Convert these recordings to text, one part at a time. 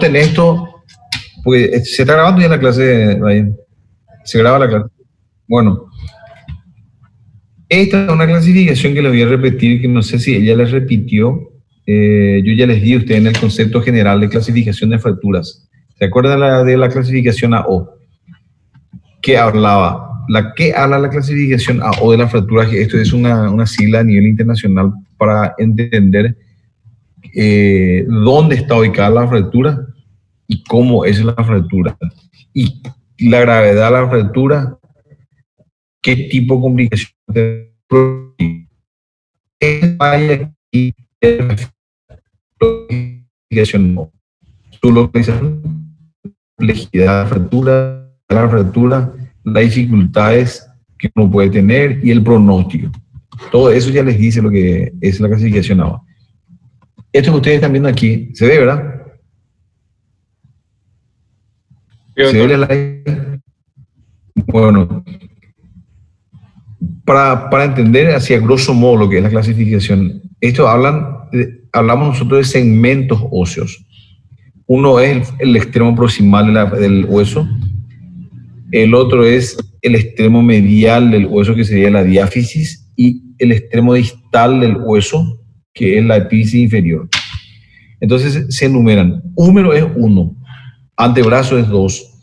anoten esto, porque se está grabando ya la clase, Ryan. Se graba la clase. Bueno, esta es una clasificación que les voy a repetir, que no sé si ella les repitió. Yo ya les di a ustedes en el concepto general de clasificación de fracturas. ¿Se acuerdan de la clasificación AO? ¿Qué hablaba? ¿Qué habla la clasificación AO de las fracturas? Que esto es una sigla a nivel internacional para entender dónde está ubicada la fractura y cómo es la fractura. Y la gravedad de la fractura, qué tipo de complicación y su localización, complejidad de la fractura, las dificultades que uno puede tener y el pronóstico. Todo eso ya les dice lo que es la clasificación ahora. Esto que ustedes están viendo aquí, ¿se ve, verdad? ¿Se ve el slide? Bueno, para entender hacia grosso modo lo que es la clasificación, esto hablamos nosotros de segmentos óseos. Uno es el extremo proximal del hueso, el otro es el extremo medial del hueso, que sería la diáfisis, y el extremo distal del hueso, que es la epífisis inferior. Entonces se enumeran. Húmero es 1, antebrazo es 2,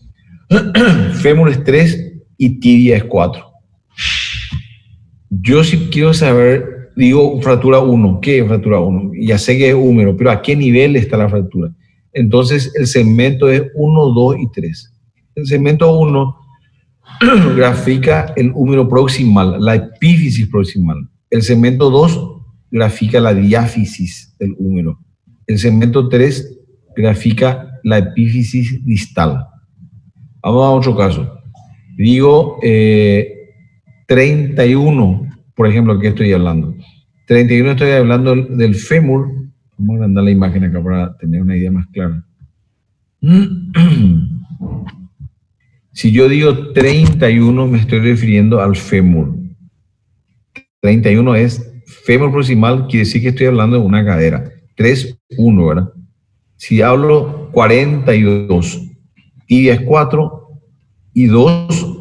fémur es 3 y tibia es 4. Yo sí quiero saber, digo fractura 1, ¿qué es fractura 1? Ya sé que es húmero, pero ¿a qué nivel está la fractura? Entonces el segmento es 1, 2 y 3. El segmento 1 grafica el húmero proximal, la epífisis proximal. El segmento 2 grafica la diáfisis del húmero. El segmento 3 grafica la epífisis distal. Vamos a otro caso. Digo 31, por ejemplo, que estoy hablando. 31 estoy hablando del fémur. Vamos a agrandar la imagen acá para tener una idea más clara. Si yo digo 31, me estoy refiriendo al fémur. 31 es fémur proximal, quiere decir que estoy hablando de una cadera. 3, 1, ¿verdad? Si hablo 42, tibia es 4 y 2,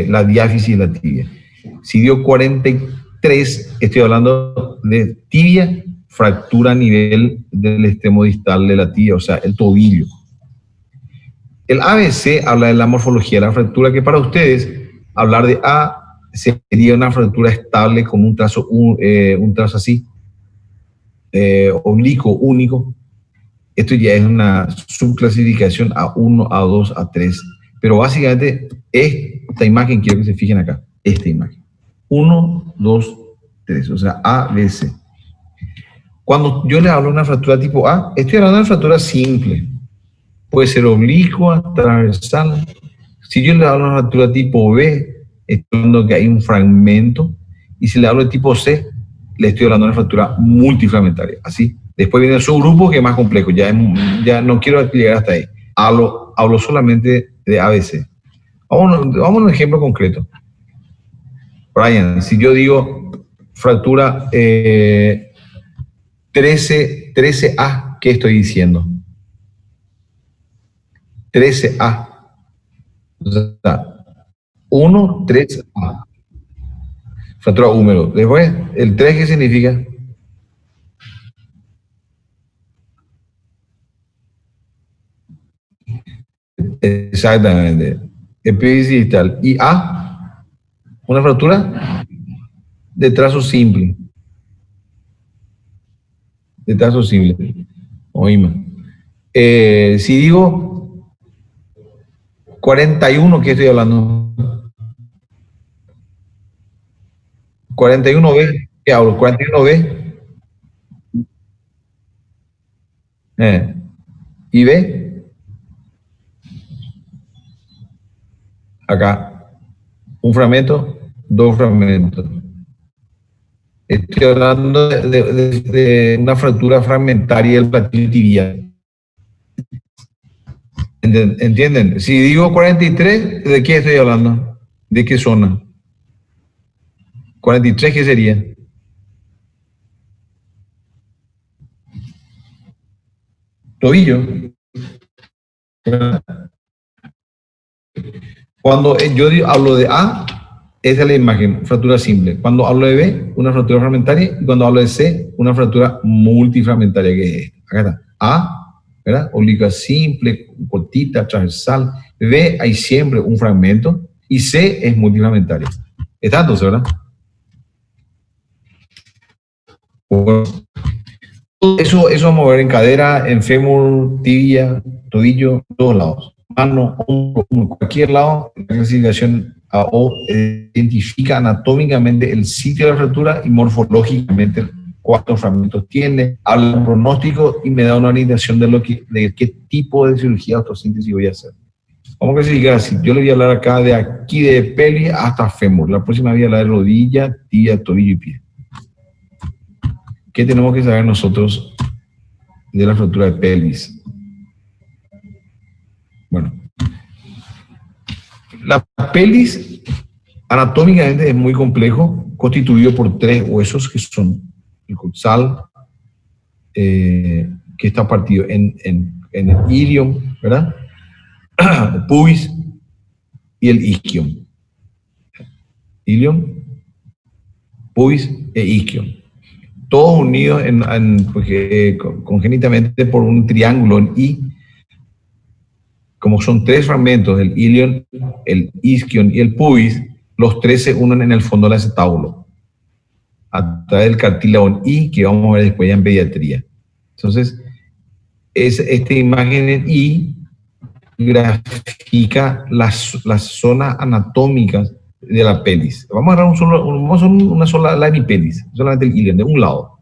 la diáfisis y la tibia. Si dio 43, estoy hablando de tibia, fractura a nivel del extremo distal de la tibia, o sea, el tobillo. El ABC habla de la morfología de la fractura, que para ustedes, hablar de A sería una fractura estable con un trazo así, oblicuo, único. Esto ya es una subclasificación A1, A2, A3. Pero básicamente, esta imagen, quiero que se fijen acá, esta imagen. 1, 2, 3, o sea, A, B, C. Cuando yo le hablo de una fractura tipo A, estoy hablando de una fractura simple. Puede ser oblicua, transversal. Si yo le hablo de una fractura tipo B, estoy hablando que hay un fragmento. Y si le hablo de tipo C, le estoy hablando de una fractura multifragmentaria. Así. Después viene el subgrupo, que es más complejo. Ya no quiero llegar hasta ahí. Hablo solamente de ABC. Vamos a un ejemplo concreto. Brian, si yo digo fractura 13A, ¿qué estoy diciendo? 13A. O sea, 1, 3A. Fractura húmero. Después, ¿el 3 qué significa? Exactamente. Epífisis distal. Y A, una fractura de trazo simple. De trazo simple. Oíme. Si digo 41, ¿qué estoy hablando? 41B, ¿qué hablo? 41B. ¿Y B? Acá. Un fragmento, dos fragmentos. Estoy hablando de una fractura fragmentaria del platillo tibial. ¿Entienden? Si digo 43, ¿de qué estoy hablando? ¿De qué zona? 43, ¿qué sería? tobillo. Cuando yo hablo de A, esa es la imagen, fractura simple. Cuando hablo de B, una fractura fragmentaria. Y cuando hablo de C, una fractura multifragmentaria, que es esta. Acá está. A, ¿verdad? Oblicua simple, cortita, transversal. B, hay siempre un fragmento. Y C es multifragmentaria. Está entonces, ¿verdad? Bueno, eso vamos a ver en cadera, en fémur, tibia, tobillo, todos lados. Mano, hombro, cualquier lado, la clasificación AO identifica anatómicamente el sitio de la fractura y morfológicamente cuántos fragmentos tiene, habla un pronóstico y me da una orientación de qué tipo de cirugía osteosíntesis voy a hacer. Vamos a clasificar así. Yo le voy a hablar acá de aquí de pelvis hasta fémur. La próxima voy a hablar de rodilla, tibia, tobillo y pie. ¿Qué tenemos que saber nosotros de la fractura de pelvis? Bueno, la pelvis anatómicamente es muy complejo, constituido por 3 huesos que son el coxal, que está partido en el ilium, ¿verdad? El pubis y el isquium. Ilium, pubis e isquium. Todos unidos congénitamente por un triángulo en I. Como son 3 fragmentos, el ilium, el isquion y el pubis, los 3 se unen en el fondo del acetábulo a través del cartílago en I, que vamos a ver después ya en pediatría. Entonces, esta imagen en I grafica las zonas anatómicas de la pelvis. Vamos a agarrar una sola la hemipelis, solamente el ilium de un lado,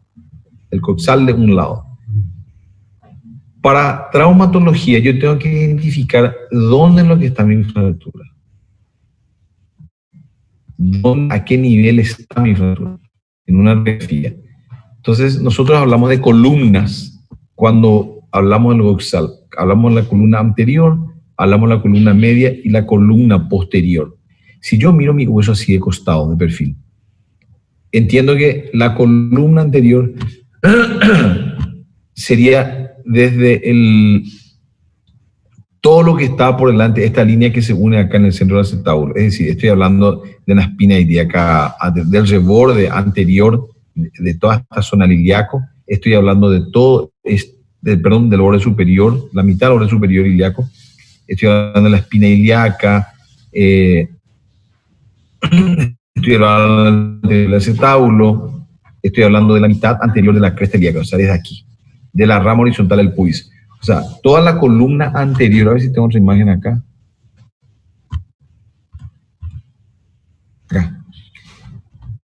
el coxal de un lado. Para traumatología, yo tengo que identificar dónde es lo que está mi fractura. ¿A qué nivel está mi fractura? En una radiografía. Entonces, nosotros hablamos de columnas cuando hablamos del coxal. Hablamos de la columna anterior, hablamos de la columna media y la columna posterior. Si yo miro mi hueso así de costado, de perfil, entiendo que la columna anterior sería desde todo lo que está por delante, esta línea que se une acá en el centro del acetábulo. Es decir, estoy hablando de la espina ilíaca, del reborde anterior, de toda esta zona ilíaco. Estoy hablando de todo, del borde superior, la mitad del borde superior ilíaco. Estoy hablando de la espina ilíaca, estoy hablando del acetábulo, estoy hablando de la mitad anterior de la cresta ilíaca, o sea, desde aquí, de la rama horizontal del pubis. O sea, toda la columna anterior, a ver si tengo otra imagen acá. Acá.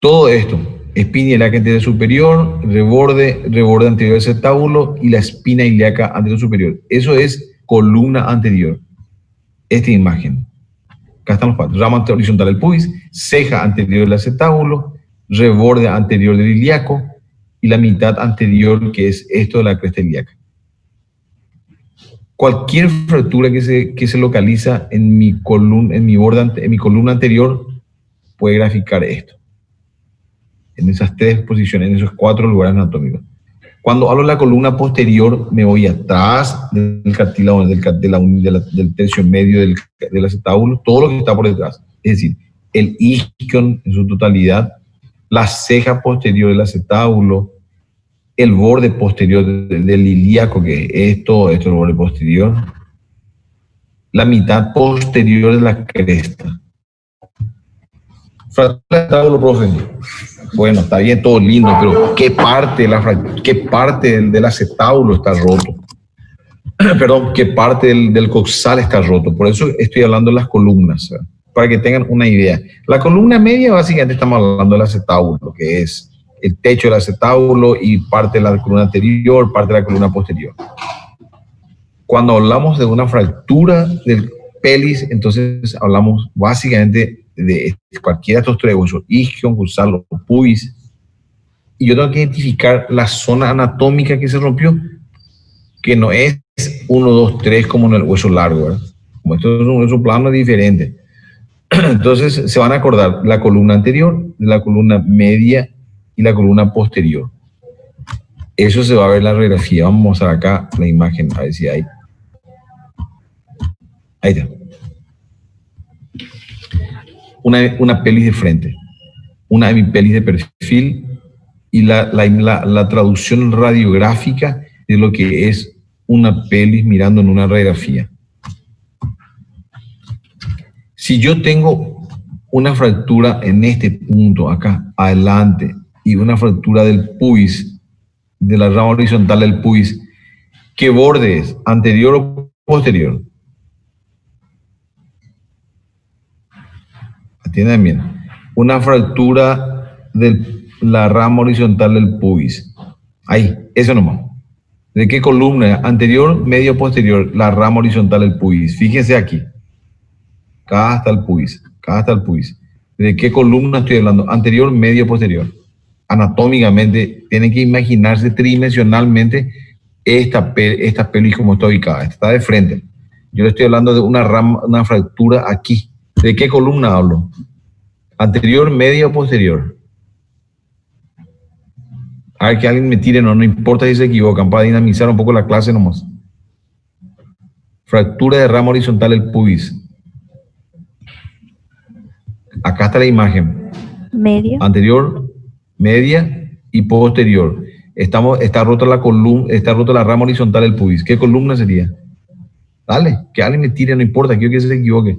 Todo esto, espina ilíaca anterior superior, reborde anterior del acetábulo y la espina ilíaca anterior superior. Eso es columna anterior. Esta imagen. Acá están los 4. Rama horizontal del pubis, ceja anterior del acetábulo, reborde anterior del ilíaco y la mitad anterior, que es esto de la cresta ilíaca. Cualquier fractura que se localiza en mi columna anterior puede graficar esto. En esas 3 posiciones, en esos 4 lugares anatómicos. Cuando hablo de la columna posterior, me voy atrás del cartílago, del tercio medio del acetábulo, todo lo que está por detrás. Es decir, el isquion en su totalidad, la ceja posterior del acetábulo, el borde posterior del ilíaco, que es esto es el borde posterior, la mitad posterior de la cresta. Fractura del acetábulo, profe. Bueno, está bien, todo lindo, pero ¿qué parte del acetábulo está roto? Perdón, ¿qué parte del coxal está roto? Por eso estoy hablando de las columnas, ¿verdad? Para que tengan una idea. La columna media, básicamente, estamos hablando del acetábulo, que es el techo del acetábulo y parte de la columna anterior, parte de la columna posterior. Cuando hablamos de una fractura del pelvis, entonces hablamos básicamente de cualquiera de estos 3 huesos, isquion, coxal o pubis, y yo tengo que identificar la zona anatómica que se rompió, que no es 1, 2, 3 como en el hueso largo, ¿verdad? Como esto es un hueso plano, es diferente. Entonces se van a acordar la columna anterior, la columna media y la columna posterior. Eso se va a ver en la radiografía. Vamos a mostrar acá la imagen, a ver si hay. Ahí está. Una pelvis de frente, una hemipelis de perfil y la traducción radiográfica de lo que es una pelvis mirando en una radiografía. Si yo tengo una fractura en este punto acá, adelante, y una fractura del pubis, de la rama horizontal del pubis, ¿qué borde es? ¿Anterior o posterior? Atiendan bien. Una fractura de la rama horizontal del pubis. Ahí, eso nomás. ¿De qué columna? ¿Anterior, medio, posterior? La rama horizontal del pubis. Fíjense aquí. Acá está el pubis. Acá está el pubis. ¿De qué columna estoy hablando? ¿Anterior, medio, posterior? Anatómicamente, tienen que imaginarse tridimensionalmente esta pelvis como está ubicada. Esta está de frente. Yo le estoy hablando de una rama, una fractura aquí. ¿De qué columna hablo? ¿Anterior, media o posterior? A ver que alguien me tire, no importa si se equivocan, para dinamizar un poco la clase nomás. Fractura de rama horizontal del pubis. Acá está la imagen. Media. Anterior, media y posterior. Está rota la columna, está rota la rama horizontal del pubis. ¿Qué columna sería? Dale, que alguien me tire, no importa, quiero que se equivoque.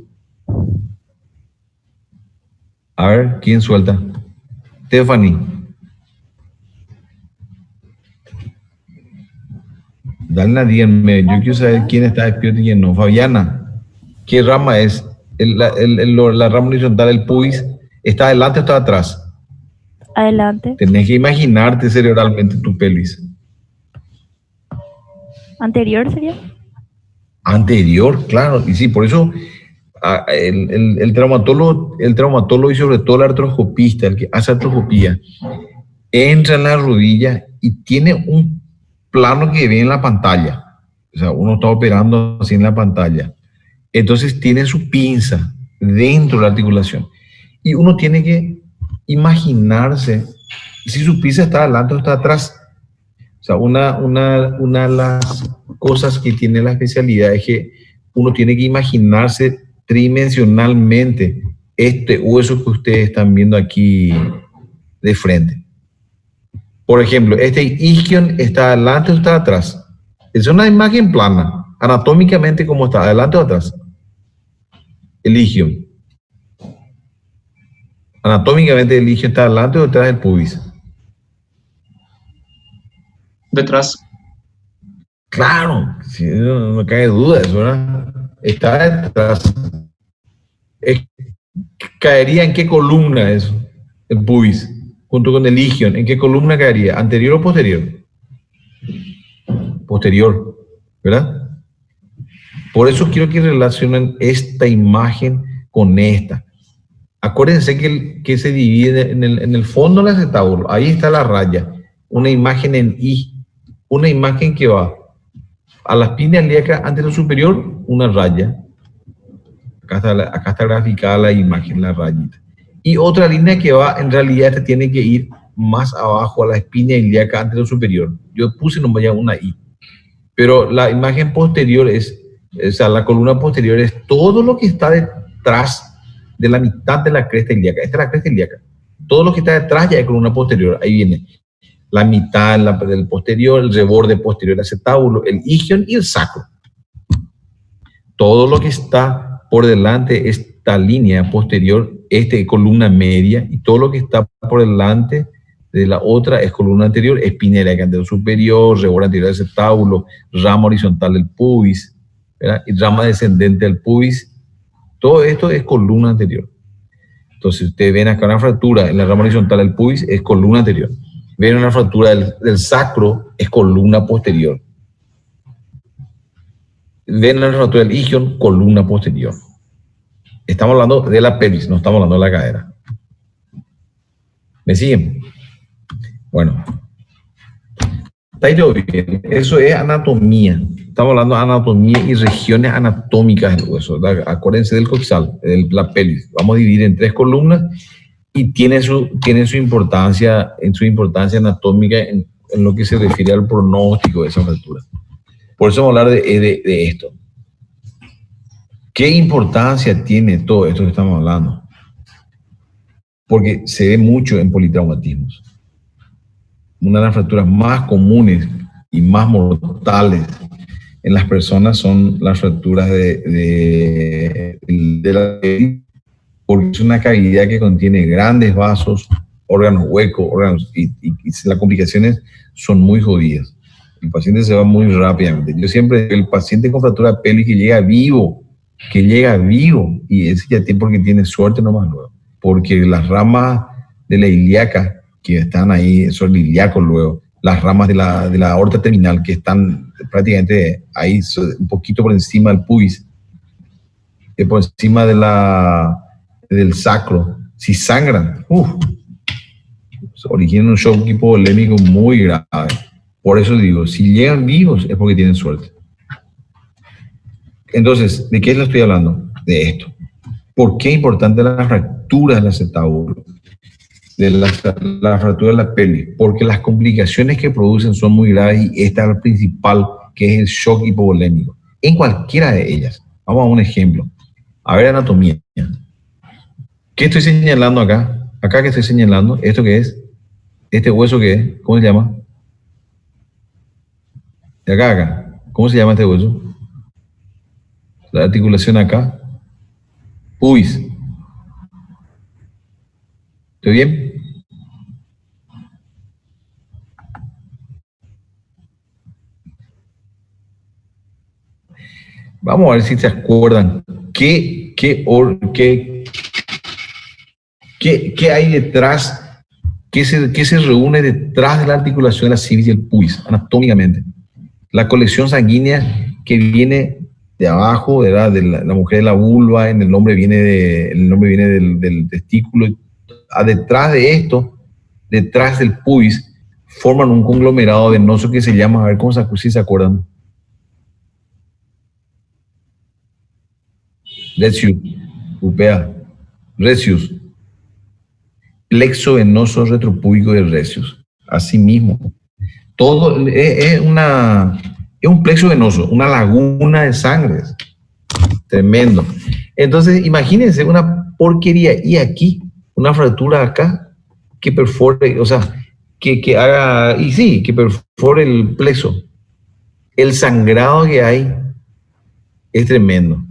A ver, ¿quién suelta? Stephanie. Dale a díganme, yo quiero saber quién está despierto y quién no. Fabiana, ¿qué rama es? La rama horizontal del pubis, ¿está adelante o está atrás? Adelante. Tenés que imaginarte cerebralmente tu pelvis. Anterior sería. Anterior, claro. Y sí, por eso el traumatólogo y sobre todo el artroscopista, el que hace artroscopía, entra en la rodilla y tiene un plano que ve en la pantalla. O sea, uno está operando así en la pantalla. Entonces tiene su pinza dentro de la articulación. Y uno tiene que imaginarse si su pinza está adelante o está atrás. O sea, una de las cosas que tiene la especialidad es que uno tiene que imaginarse tridimensionalmente este hueso que ustedes están viendo aquí de frente. Por ejemplo, este isquion está adelante o está atrás. Es una imagen plana. Anatómicamente, ¿cómo está? ¿Adelante o atrás? El isquion. Anatómicamente, el isquion está adelante o detrás del pubis. Detrás. Claro, sí, no cabe duda eso, ¿verdad? Está detrás. ¿Caería en qué columna eso? El pubis, junto con el isquion. ¿En qué columna caería? ¿Anterior o posterior? Posterior, ¿verdad? Por eso quiero que relacionen esta imagen con esta. Acuérdense que se divide en el fondo del acetábulo. Ahí está la raya. Una imagen en I. Una imagen que va a la espina ilíaca anterior superior, una raya. Acá está graficada la imagen, la rayita. Y otra línea que va, en realidad, esta tiene que ir más abajo a la espina ilíaca anterior superior. Yo puse nomás ya una I. Pero la imagen posterior o sea, la columna posterior es todo lo que está detrás de la mitad de la cresta ilíaca. Esta es la cresta ilíaca. Todo lo que está detrás ya es columna posterior. Ahí viene la mitad del posterior, el reborde posterior del acetábulo, el isquion y el sacro. Todo lo que está por delante, esta línea posterior, columna media, y todo lo que está por delante de la otra es columna anterior, espina ilíaca anterior superior, reborde anterior del acetábulo, rama horizontal del pubis, ¿verdad? Y rama descendente del pubis. Todo esto es columna anterior. Entonces, ustedes ven acá una fractura en la rama horizontal del pubis, es columna anterior. Ven una fractura del sacro, es columna posterior. Ven una fractura del isquion, columna posterior. Estamos hablando de la pelvis, no estamos hablando de la cadera. ¿Me siguen? Bueno. Está todo bien. Eso es anatomía. Estamos hablando de anatomía y regiones anatómicas del hueso. Acuérdense del coxal, de la pelvis. Vamos a dividir en 3 columnas y tiene su importancia, en su importancia anatómica en lo que se refiere al pronóstico de esa fractura. Por eso vamos a hablar de esto. ¿Qué importancia tiene todo esto que estamos hablando? Porque se ve mucho en politraumatismos. Una de las fracturas más comunes y más mortales en las personas son las fracturas de la pelvis, porque es una cavidad que contiene grandes vasos, órganos huecos, y las complicaciones son muy jodidas. El paciente se va muy rápidamente. Yo siempre digo, el paciente con fractura de pelvis que llega vivo, y ese ya tiene porque tiene suerte nomás luego, porque las ramas de la ilíaca que están ahí, son ilíacos luego, las ramas de la aorta terminal que están prácticamente ahí un poquito por encima del pubis, por encima del sacro, si sangran, originan un shock hipovolémico muy grave. Por eso digo, si llegan vivos es porque tienen suerte. Entonces, ¿de qué les estoy hablando? De esto. ¿Por qué es importante la fractura del acetabulbo? De la fractura de la pelvis? Porque las complicaciones que producen son muy graves y esta es la principal, que es el shock hipovolémico. En cualquiera de ellas. Vamos a un ejemplo. A ver, anatomía. ¿Qué estoy señalando acá? Acá que estoy señalando, ¿esto qué es? ¿Este hueso qué es? ¿Cómo se llama? De acá a acá. ¿Cómo se llama este hueso? La articulación acá. Pubis. ¿Estoy bien? Vamos a ver si se acuerdan qué hay detrás, qué se reúne detrás de la articulación de la cerviz y el pubis, anatómicamente. La colección sanguínea que viene de abajo, de la mujer de la vulva, el nombre viene del testículo. Detrás de esto, detrás del pubis, forman un conglomerado venoso que se llama, a ver cómo si se acuerdan. Recius, upea, Recius, plexo venoso retropúbico de Recius. Así mismo. Todo es un plexo venoso, una laguna de sangre. Tremendo. Entonces, imagínense una porquería. Y aquí, una fractura acá que perfore, o sea, que haga, y sí, que perfore el plexo. El sangrado que hay es tremendo.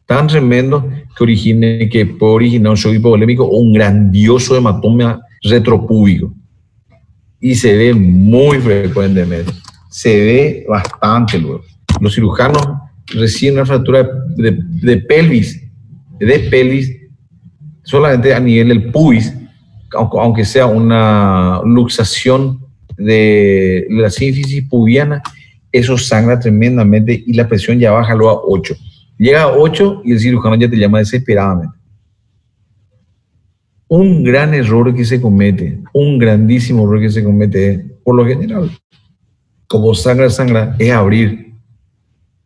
Tan tremendo que puede originar un shock hipovolémico o un grandioso hematoma retropúbico. Y se ve muy frecuentemente. Se ve bastante luego. Los cirujanos reciben una fractura de pelvis, solamente a nivel del pubis, aunque sea una luxación de la sínfisis pubiana, eso sangra tremendamente y la presión ya baja luego a 8. Llega a 8 y el cirujano ya te llama desesperadamente. Un gran error que se comete, un grandísimo error que se comete, por lo general, como sangra, es abrir.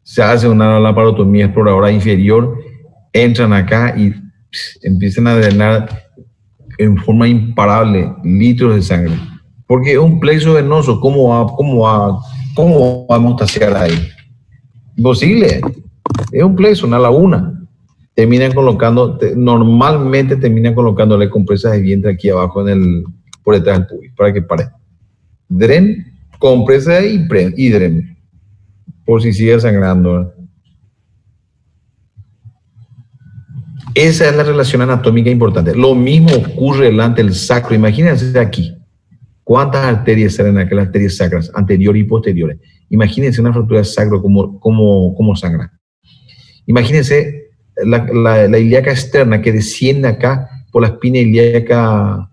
Se hace una laparotomía exploradora inferior, entran acá y empiezan a drenar en forma imparable litros de sangre. Porque es un plexo venoso, ¿cómo vamos a hacer ahí? Imposible. Es un plexo, una laguna. Normalmente terminan colocándole compresas de vientre aquí abajo por detrás del pubis, para que pare. Dren, compresa y dren, por si sigue sangrando, ¿verdad? Esa es la relación anatómica importante. Lo mismo ocurre delante del sacro. Imagínense aquí. ¿Cuántas arterias salen acá? Las arterias sacras, anteriores y posteriores. Imagínense una fractura de sacro como sangra. Imagínense la ilíaca externa que desciende acá por la espina ilíaca,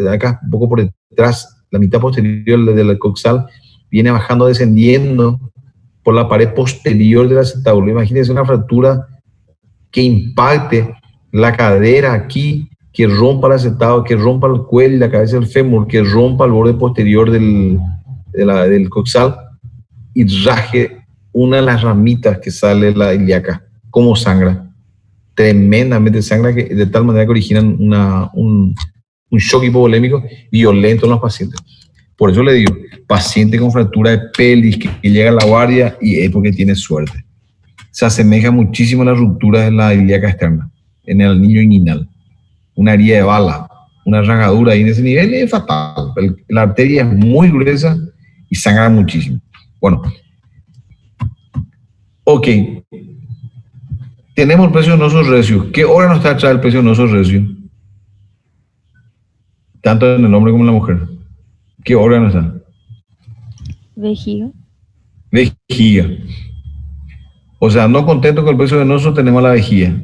acá, un poco por detrás, la mitad posterior del coxal, viene bajando, descendiendo por la pared posterior del acetábulo. Imagínense una fractura que impacte la cadera aquí, que rompa el acetábulo, que rompa el cuello, la cabeza del fémur, que rompa el borde posterior del coxal y raje una de las ramitas que sale la ilíaca. ¿Cómo sangra? Tremendamente sangra, de tal manera que originan un shock hipovolémico violento en los pacientes. Por eso le digo, paciente con fractura de pelvis que llega a la guardia y es porque tiene suerte. Se asemeja muchísimo a la ruptura de la ilíaca externa, en el anillo inguinal. Una herida de bala, una rangadura ahí en ese nivel es fatal. La arteria es muy gruesa y sangra muchísimo. Bueno, ok. Tenemos el peso venoso recio. ¿Qué órgano está atrás del peso venoso recio? Tanto en el hombre como en la mujer. ¿Qué órgano está? Vejiga. Vejiga. O sea, no contento con el peso venoso, tenemos la vejiga.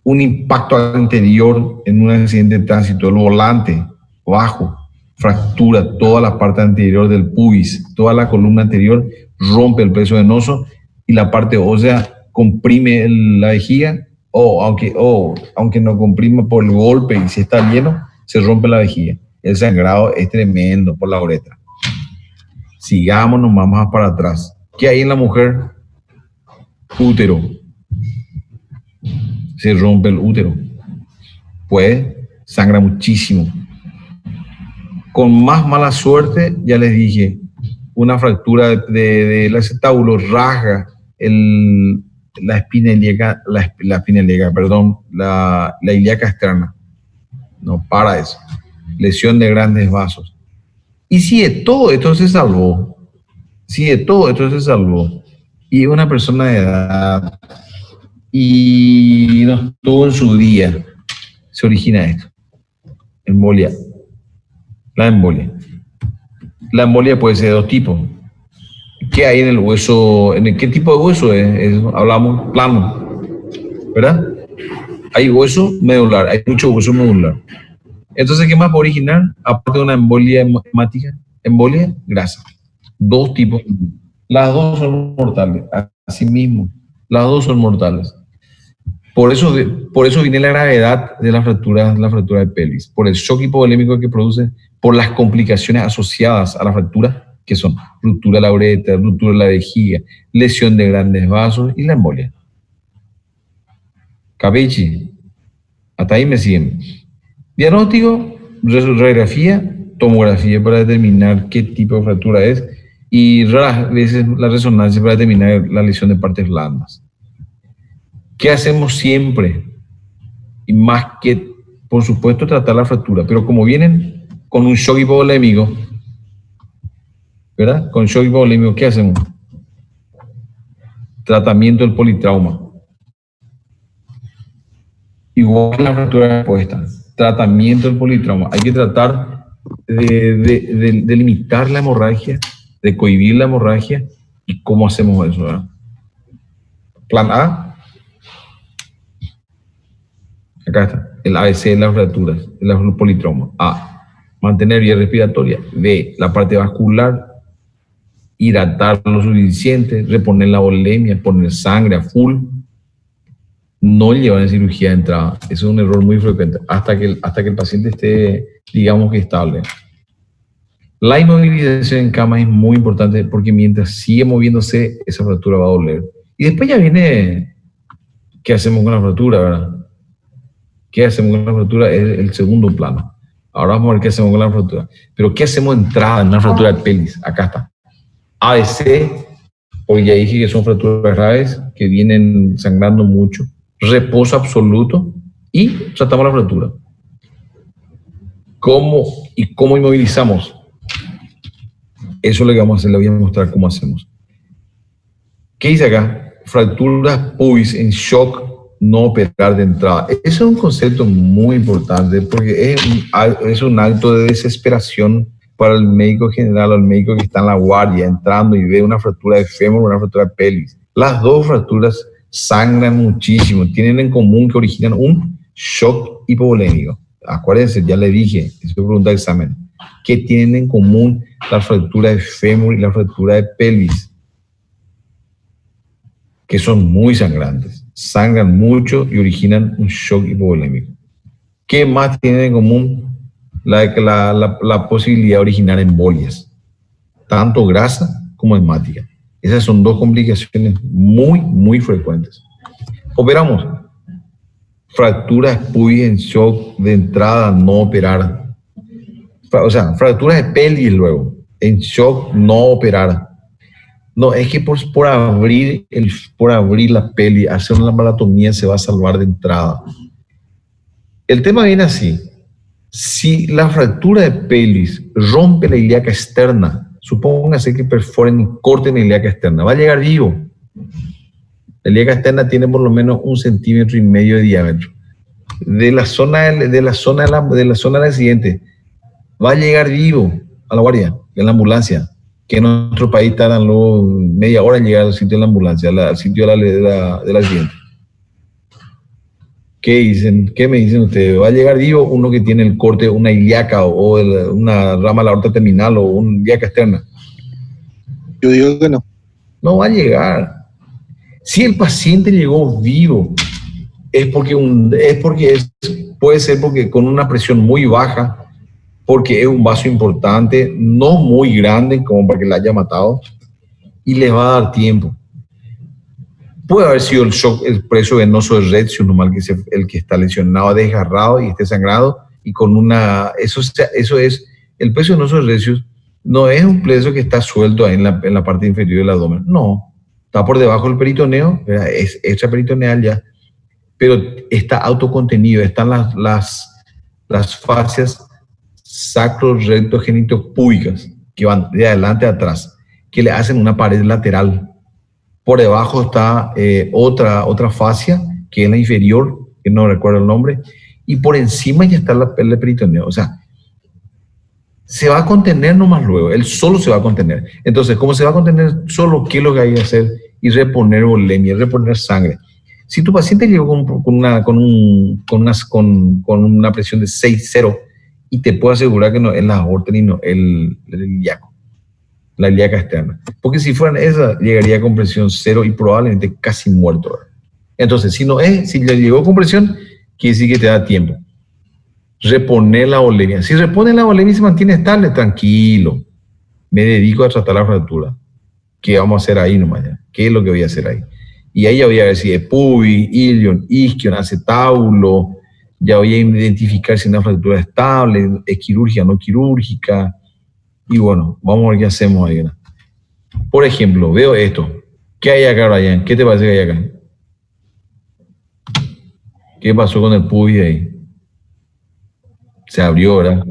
Un impacto anterior en un accidente de tránsito, el volante bajo, fractura toda la parte anterior del pubis, toda la columna anterior, rompe el peso venoso y la parte ósea comprime la vejiga, aunque no comprime por el golpe y si está lleno, se rompe la vejiga. El sangrado es tremendo por la uretra. Sigamos, nos vamos para atrás. ¿Qué hay en la mujer? Útero. Se rompe el útero. Pues sangra muchísimo. Con más mala suerte, ya les dije, una fractura del acetábulo rasga la espina ilíaca, la ilíaca externa. No, para eso. Lesión de grandes vasos. Y si de todo esto se salvó, y una persona de edad, y no estuvo en su día, se origina esto. Embolia. La embolia. La embolia puede ser de dos tipos. ¿Qué hay en el hueso? ¿Qué tipo de hueso es? Hablamos plano, ¿verdad? Hay hueso medular, hay mucho hueso medular. Entonces, ¿qué más puede originar? Aparte de una embolia hemática, embolia, grasa. Dos tipos. Las dos son mortales. Asimismo, las dos son mortales. Por eso viene la gravedad de la fractura de pelvis, por el shock hipovolémico que produce, por las complicaciones asociadas a la fractura, que son ruptura de la uretra, ruptura de la vejiga, lesión de grandes vasos y la embolia. Capichi, hasta ahí me siguen. Diagnóstico, radiografía, tomografía para determinar qué tipo de fractura es y raras veces la resonancia para determinar la lesión de partes blandas. ¿Qué hacemos siempre? Y más que, por supuesto, tratar la fractura, pero como vienen con un shock hipovolémico, ¿verdad? Con shock hipovolémico, ¿qué hacemos? Tratamiento del politrauma. Igual la fractura expuesta. Tratamiento del politrauma. Hay que tratar de limitar la hemorragia, de cohibir la hemorragia. ¿Y cómo hacemos eso? ¿Verdad? Plan A. Acá está, el ABC de las fracturas, el politrauma. A, mantener vía respiratoria. B, la parte vascular, hidratar lo suficiente, reponer la volemia, poner sangre a full. No llevar en cirugía de entrada. Eso es un error muy frecuente, hasta que el paciente esté, digamos que estable. La inmovilización en cama es muy importante porque mientras sigue moviéndose, esa fractura va a doler. Y después ya viene, ¿qué hacemos con la fractura, verdad? ¿Qué hacemos con la fractura? Es el segundo plano. Ahora vamos a ver qué hacemos con la fractura. Pero ¿qué hacemos de entrada en una fractura de pelvis? Acá está. ABC, porque ya dije que son fracturas graves, que vienen sangrando mucho. Reposo absoluto y tratamos la fractura. ¿Cómo inmovilizamos? Eso es lo que vamos a hacer, le voy a mostrar cómo hacemos. ¿Qué dice acá? Fracturas pubis en shock no operar de entrada. Ese es un concepto muy importante porque es un acto de desesperación para el médico general o el médico que está en la guardia entrando y ve una fractura de fémur o una fractura de pelvis. Las dos fracturas sangran muchísimo, tienen en común que originan un shock hipovolémico. Acuérdense, ya le dije, eso es pregunta de examen. ¿Qué tienen en común la fractura de fémur y la fractura de pelvis? Que son muy sangrantes. Sangran mucho y originan un shock hipovolémico. ¿Qué más tienen en común? La posibilidad de originar embolias, tanto grasa como hemática. Esas son dos complicaciones muy, muy frecuentes. Operamos. Fracturas pubis en shock de entrada, no operar. O sea, fracturas de pelvis luego. En shock, no operar. No, es que por abrir la peli, hacer una malatomía se va a salvar de entrada. El tema viene así. Si la fractura de pelis rompe la ilíaca externa, supóngase que perforen y corten la ilíaca externa, va a llegar vivo. La ilíaca externa tiene por lo menos 1,5 centímetros de diámetro. De la zona del accidente, va a llegar vivo a la guardia, en la ambulancia, que en nuestro país tardan luego media hora en llegar al sitio de la ambulancia, al sitio del accidente. ¿Qué dicen? ¿Qué me dicen ustedes? ¿Va a llegar vivo uno que tiene el corte, una ilíaca o una rama de la aorta terminal o una ilíaca externa? Yo digo que no. No va a llegar. Si el paciente llegó vivo, puede ser porque con una presión muy baja, porque es un vaso importante, no muy grande como para que la haya matado, y le va a dar tiempo. Puede haber sido el shock, el preso venoso de Retzius, normal el que está lesionado, desgarrado y esté sangrado, y con una... Eso es, el preso venoso de Retzius no es un preso que está suelto ahí en la parte inferior del abdomen, no, está por debajo del peritoneo, es extraperitoneal ya, pero está autocontenido, están las fascias sacro-recto-genitopúbicas que van de adelante a atrás, que le hacen una pared lateral. Por debajo está otra fascia, que es la inferior, que no recuerdo el nombre, y por encima ya está el peritoneo. O sea, se va a contener nomás luego, él solo se va a contener. Entonces, como se va a contener solo, ¿qué es lo que hay que hacer? Y reponer volemia, reponer sangre. Si tu paciente llegó con una presión de 6,0, y te puedo asegurar que no es la aorta ni no el ilíaco, la ilíaca externa. Porque si fueran esas, llegaría con presión 0 y probablemente casi muerto. Entonces, si le llegó con presión, quiere decir que te da tiempo. Reponer la volemia. Si repone la volemia y se mantiene estable, tranquilo. Me dedico a tratar la fractura. ¿Qué vamos a hacer ahí nomás ya? ¿Qué es lo que voy a hacer ahí? Y ahí ya voy a ver si es pubis, ilion, isquion, acetábulo. Ya voy a identificar si una fractura es estable, es quirúrgica o no quirúrgica. Y bueno, vamos a ver qué hacemos ahí, ¿no? Por ejemplo, veo esto. ¿Qué hay acá, Brian? ¿Qué te parece que hay acá? ¿Qué pasó con el pubis ahí? Se abrió, ¿verdad?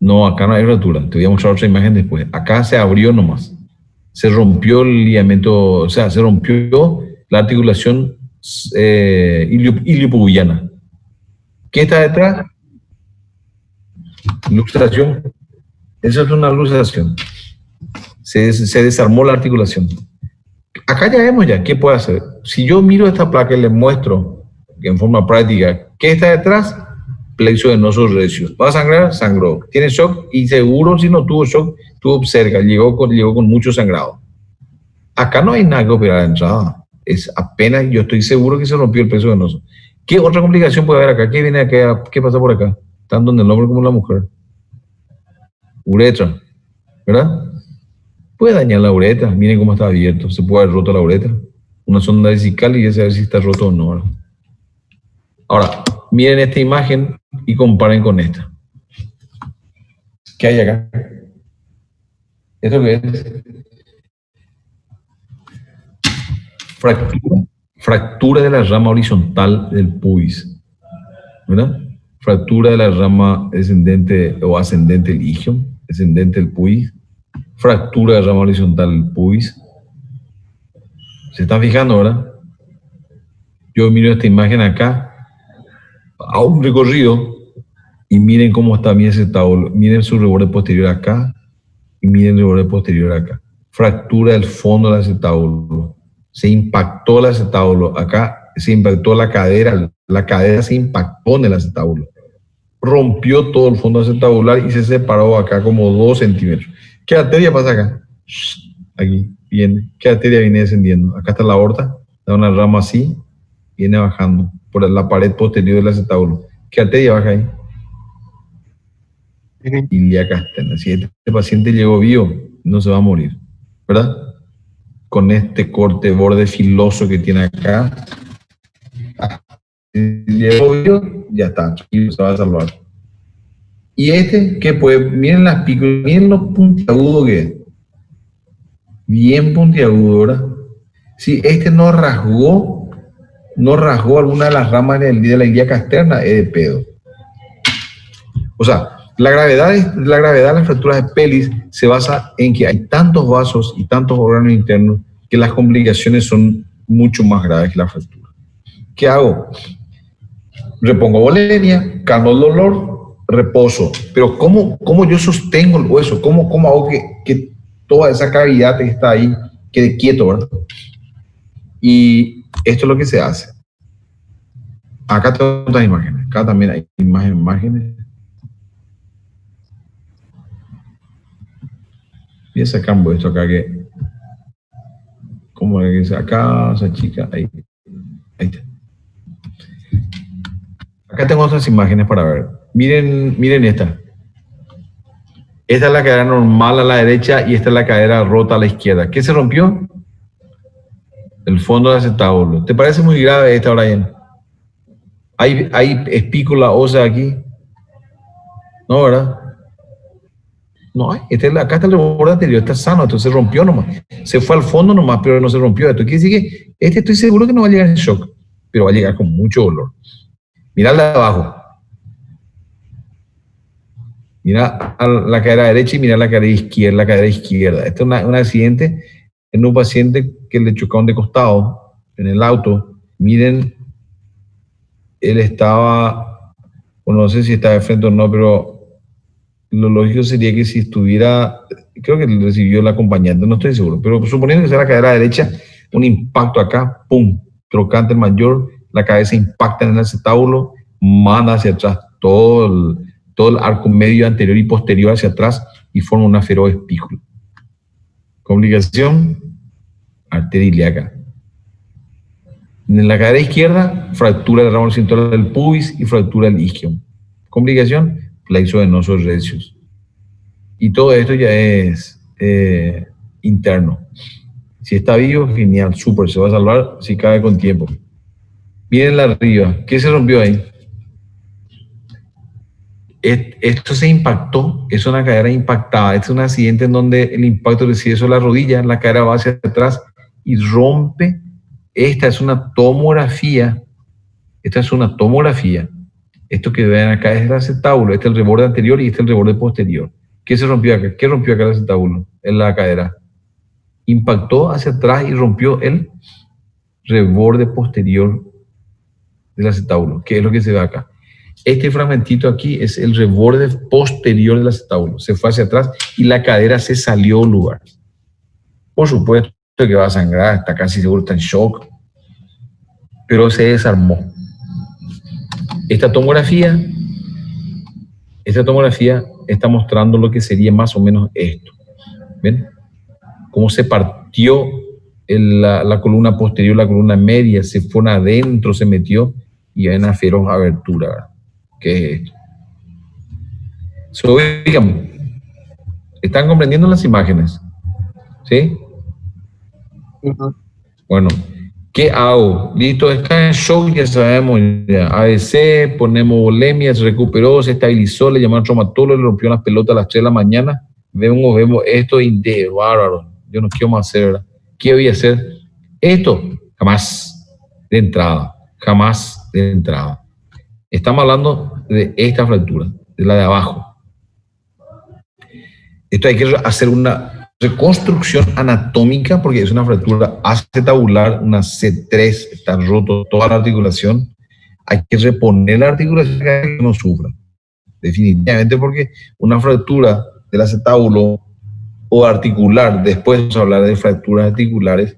No, acá no hay fractura. Te voy a mostrar otra imagen después. Acá se abrió nomás. Se rompió el ligamento, o sea, se rompió la articulación iliopubiana. ¿Qué está detrás? Luxación. Esa es una luxación. Se desarmó la articulación. Acá ya vemos ya qué puede hacer. Si yo miro esta placa y le muestro en forma práctica qué está detrás, plexo venoso Retzius. ¿Va a sangrar? Sangró. Tiene shock y seguro si no tuvo shock, tuvo cerca, llegó con mucho sangrado. Acá no hay nada que operar de entrada. Es apenas, yo estoy seguro que se rompió el plexo venoso. ¿Qué otra complicación puede haber acá? ¿Qué viene acá? ¿Qué pasa por acá? Tanto en el hombre como en la mujer. Uretra, ¿verdad? Puede dañar la uretra. Miren cómo está abierto. Se puede haber roto la uretra. Una sonda vesical y ya saber si está roto o no, ¿verdad? Ahora, miren esta imagen y comparen con esta. ¿Qué hay acá? ¿Esto qué es? Fractura de la rama horizontal del pubis, ¿verdad? Fractura de la rama descendente o ascendente del isquion, descendente del pubis. Fractura de la rama horizontal del pubis. ¿Se están fijando, verdad? Yo miro esta imagen acá, a un recorrido, y miren cómo está mi acetábulo. Miren su reborde posterior acá, y miren el reborde posterior acá. Fractura del fondo del acetábulo. Se impactó el acetábulo. Acá se impactó la cadera se impactó en el acetábulo. Rompió todo el fondo acetabular y se separó acá como 2 centímetros. ¿Qué arteria pasa acá? Aquí viene. ¿Qué arteria viene descendiendo? Acá está la aorta, da una rama así, viene bajando por la pared posterior del acetábulo. ¿Qué arteria baja ahí? Ilíaca externa. Si este paciente llegó vivo, no se va a morir, ¿verdad? Con este corte borde filoso que tiene acá, si llegó vivo, ya está, tranquilo, se va a salvar. Y que puede, miren las picos, miren lo puntiagudo que es. Bien puntiagudo, ¿verdad? Si no rasgó alguna de las ramas de la ilíaca externa, es de pedo. O sea, la gravedad de las fracturas de pelvis se basa en que hay tantos vasos y tantos órganos internos que las complicaciones son mucho más graves que la fractura. ¿Qué hago? Repongo bolemia, calmo el dolor, reposo. Pero ¿cómo yo sostengo el hueso? ¿Cómo hago que toda esa cavidad que está ahí quede quieto, ¿verdad? Y esto es lo que se hace. Acá tengo otras imágenes. Acá también hay imágenes. Voy a sacar esto acá que... ¿Cómo es que dice? Acá, esa chica, ahí está. Acá tengo otras imágenes para ver. Miren esta. Esta es la cadera normal a la derecha y esta es la cadera rota a la izquierda. ¿Qué se rompió? El fondo del acetábulo. ¿Te parece muy grave esta, Brian? ¿Hay espícula ósea aquí? No, ¿verdad? No hay. Acá está el reborde anterior, está sano, entonces se rompió nomás. Se fue al fondo nomás, pero no se rompió. Esto quiere decir que estoy seguro que no va a llegar en shock, pero va a llegar con mucho dolor. Mira al de abajo. Mira a la cadera derecha y mira la cadera izquierda. Este es un accidente en un paciente que le chocaron de costado en el auto. Miren, él estaba, bueno, no sé si estaba de frente o no, pero lo lógico sería que si estuviera, creo que recibió el acompañante, no estoy seguro, pero suponiendo que sea la cadera derecha, un impacto acá, pum, trocante mayor, la cabeza impacta en el acetábulo, manda hacia atrás todo el arco medio anterior y posterior hacia atrás y forma una feroz espícula. Complicación, arteria ilíaca. En la cadera izquierda, fractura del ramo central del pubis y fractura del isquion. Complicación, plexo venoso recius. Y todo esto ya es interno. Si está vivo, genial, súper, se va a salvar si cae con tiempo. Miren la arriba, ¿qué se rompió ahí? Esto se impactó, es una cadera impactada. Este es un accidente en donde el impacto recibe sobre la rodilla, la cadera va hacia atrás y rompe. Esta es una tomografía. Esto que ven acá es el acetábulo, este es el reborde anterior y este es el reborde posterior. ¿Qué se rompió acá? ¿Qué rompió acá el acetábulo? En la cadera. Impactó hacia atrás y rompió el reborde posterior del acetábulo, que es lo que se ve acá. Este fragmentito aquí es el reborde posterior del acetábulo. Se fue hacia atrás y la cadera se salió del lugar. Por supuesto que va a sangrar, está casi seguro, está en shock, pero se desarmó. Esta tomografía está mostrando lo que sería más o menos esto. ¿Ven? Cómo se partió la columna posterior, la columna media, se fue adentro, se metió y hay una feroz abertura, ¿verdad? ¿Qué es esto? Digamos, ¿están comprendiendo las imágenes? ¿Sí? Bueno, ¿qué hago? Listo, está en shock, ya sabemos, ya. ABC, ponemos bolemia, se recuperó, se estabilizó, le llamaron traumatólogo, le rompió las pelotas a las 3 de la mañana. Vemos esto y de bárbaro. Yo no quiero más hacer, ¿verdad? ¿Qué voy a hacer? Esto, jamás de entrada, jamás de entrada. Estamos hablando de esta fractura, de la de abajo. Esto hay que hacer una reconstrucción anatómica porque es una fractura acetabular, una C3, está roto toda la articulación. Hay que reponer la articulación para que no sufra. Definitivamente porque una fractura del acetábulo o articular, después vamos a hablar de fracturas articulares,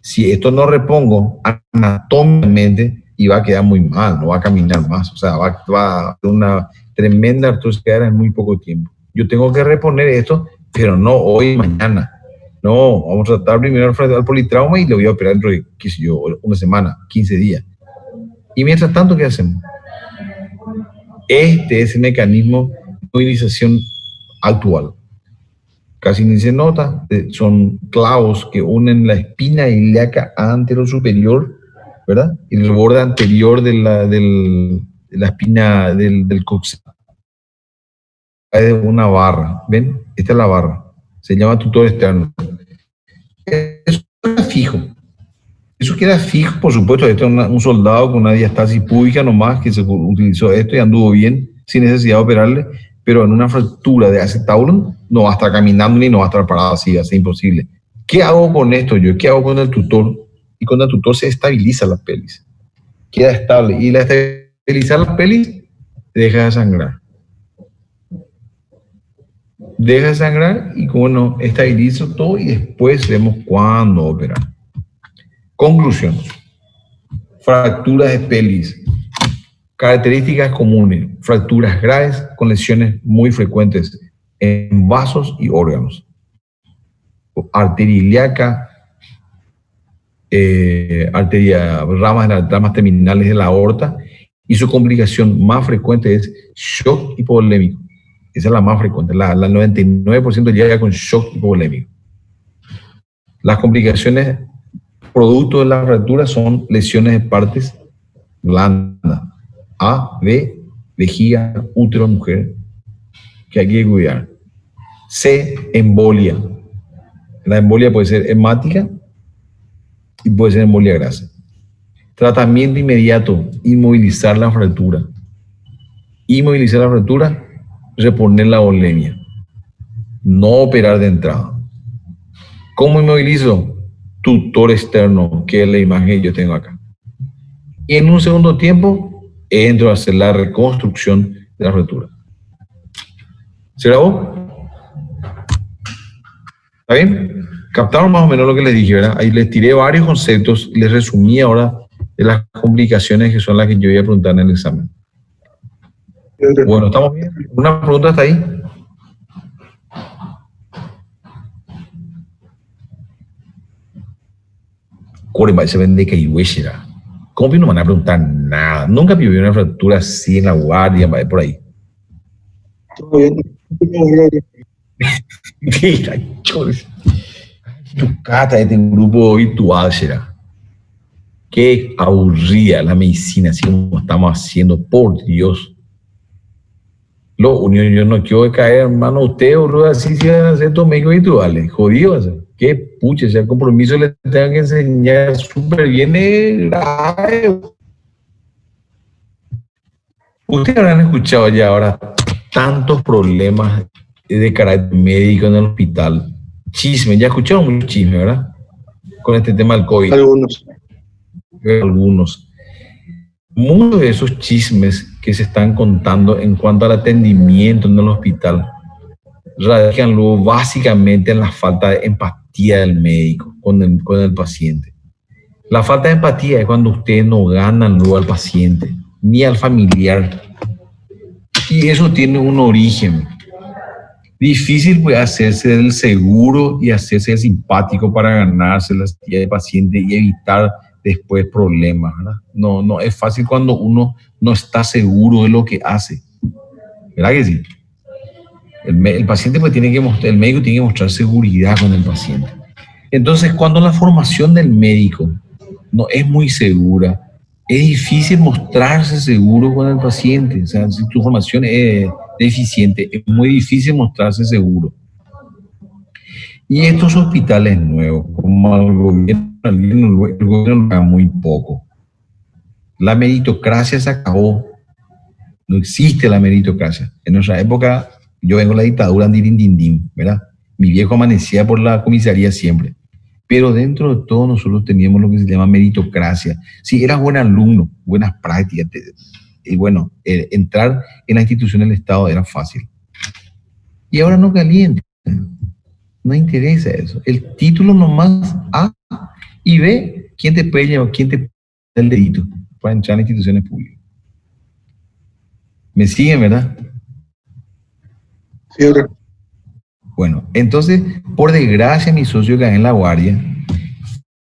si esto no repongo anatómicamente, y va a quedar muy mal, no va a caminar más, o sea, va a ser una tremenda artrosis en muy poco tiempo. Yo tengo que reponer esto, pero no hoy, mañana. No, vamos a tratar primero al politrauma y le voy a operar dentro de, qué sé yo, una semana, 15 días. Y mientras tanto, ¿qué hacemos? Este es el mecanismo de movilización actual. Casi ni se nota, son clavos que unen la espina ilíaca anterosuperior, ¿verdad? Y el borde anterior de la espina del coxis. de una barra. ¿Ven? Esta es la barra. Se llama tutor externo. Eso queda fijo. Eso queda fijo, por supuesto. Esto es un soldado con una diastasis pública nomás que se utilizó esto y anduvo bien sin necesidad de operarle, pero en una fractura de acetabulum no va a estar caminando ni no va a estar parado así, es imposible. ¿Qué hago con esto yo? ¿Qué hago con el tutor? Y con el tutor se estabiliza la pelvis. Queda estable. Y la estabilizar la pelvis deja de sangrar. Deja de sangrar y como no, estabilizo todo y después vemos cuándo operar. Conclusión. Fracturas de pelvis. Características comunes. Fracturas graves con lesiones muy frecuentes en vasos y órganos. Arteria ilíaca, ramas terminales de la aorta, y su complicación más frecuente es shock hipovolémico. Esa es la más frecuente. La 99% llega con shock hipovolémico. Las complicaciones producto de la fractura son lesiones de partes blandas. A, B, vejiga, útero, mujer, que hay que cuidar. C, embolia. La embolia puede ser hemática y puede ser embolia grasa. Tratamiento inmediato, inmovilizar la fractura. Inmovilizar la fractura, reponer la volemia. No operar de entrada. ¿Cómo inmovilizo? Tutor externo, que es la imagen que yo tengo acá. Y en un segundo tiempo, entro a hacer la reconstrucción de la fractura. ¿Se grabó? ¿Está bien? Captaron más o menos lo que les dije, ¿verdad? Ahí les tiré varios conceptos y les resumí ahora de las complicaciones que son las que yo voy a preguntar en el examen. Bueno, ¿estamos bien? ¿Una pregunta hasta ahí? Corre, se vende que huesera. ¿Cómo que no van a preguntar nada? Nunca viví una fractura así en la guardia, por ahí. Todo bien. Mira, chores. Tu cata de un grupo habitual será. Qué aburrida la medicina, así como estamos haciendo, por Dios. Lo único, yo no quiero caer, hermano, usted, boludo, así se van a hacer estos médicos habituales. Jodido, o sea. Qué pucha, ese compromiso le tengan que enseñar súper bien grave. Ustedes habrán escuchado ya ahora tantos problemas de carácter médico en el hospital. Chisme, ya escucharon mucho chisme, ¿verdad? Con este tema del COVID. Algunos. Muchos de esos chismes que se están contando en cuanto al atendimiento en el hospital radican luego básicamente en la falta de empatía del médico con el paciente. La falta de empatía es cuando ustedes no ganan luego al paciente ni al familiar. Y eso tiene un origen. Difícil puede hacerse del seguro y hacerse el simpático para ganarse la simpatía del paciente y evitar después problemas, ¿verdad? No es fácil cuando uno no está seguro de lo que hace. ¿Verdad que sí? El paciente pues tiene que mostrar, el médico tiene que mostrar seguridad con el paciente. Entonces, cuando la formación del médico no es muy segura, es difícil mostrarse seguro con el paciente. O sea, si tu formación es deficiente, es muy difícil mostrarse seguro. Y estos hospitales nuevos, como el gobierno lo haga muy poco. La meritocracia se acabó. No existe la meritocracia. En nuestra época, yo vengo de la dictadura andirindindín, ¿verdad? Mi viejo amanecía por la comisaría siempre. Pero dentro de todo nosotros teníamos lo que se llama meritocracia. Si eras buen alumno, buenas prácticas, y bueno, entrar en la institución del Estado era fácil. Y ahora no calienta. No interesa eso. El título nomás A y B, ¿quién te puede llevar? ¿Quién te puede dar el dedito para entrar en instituciones públicas? ¿Me siguen, verdad? Sí, ahora. Bueno, entonces, por desgracia, mi socio cae en la guardia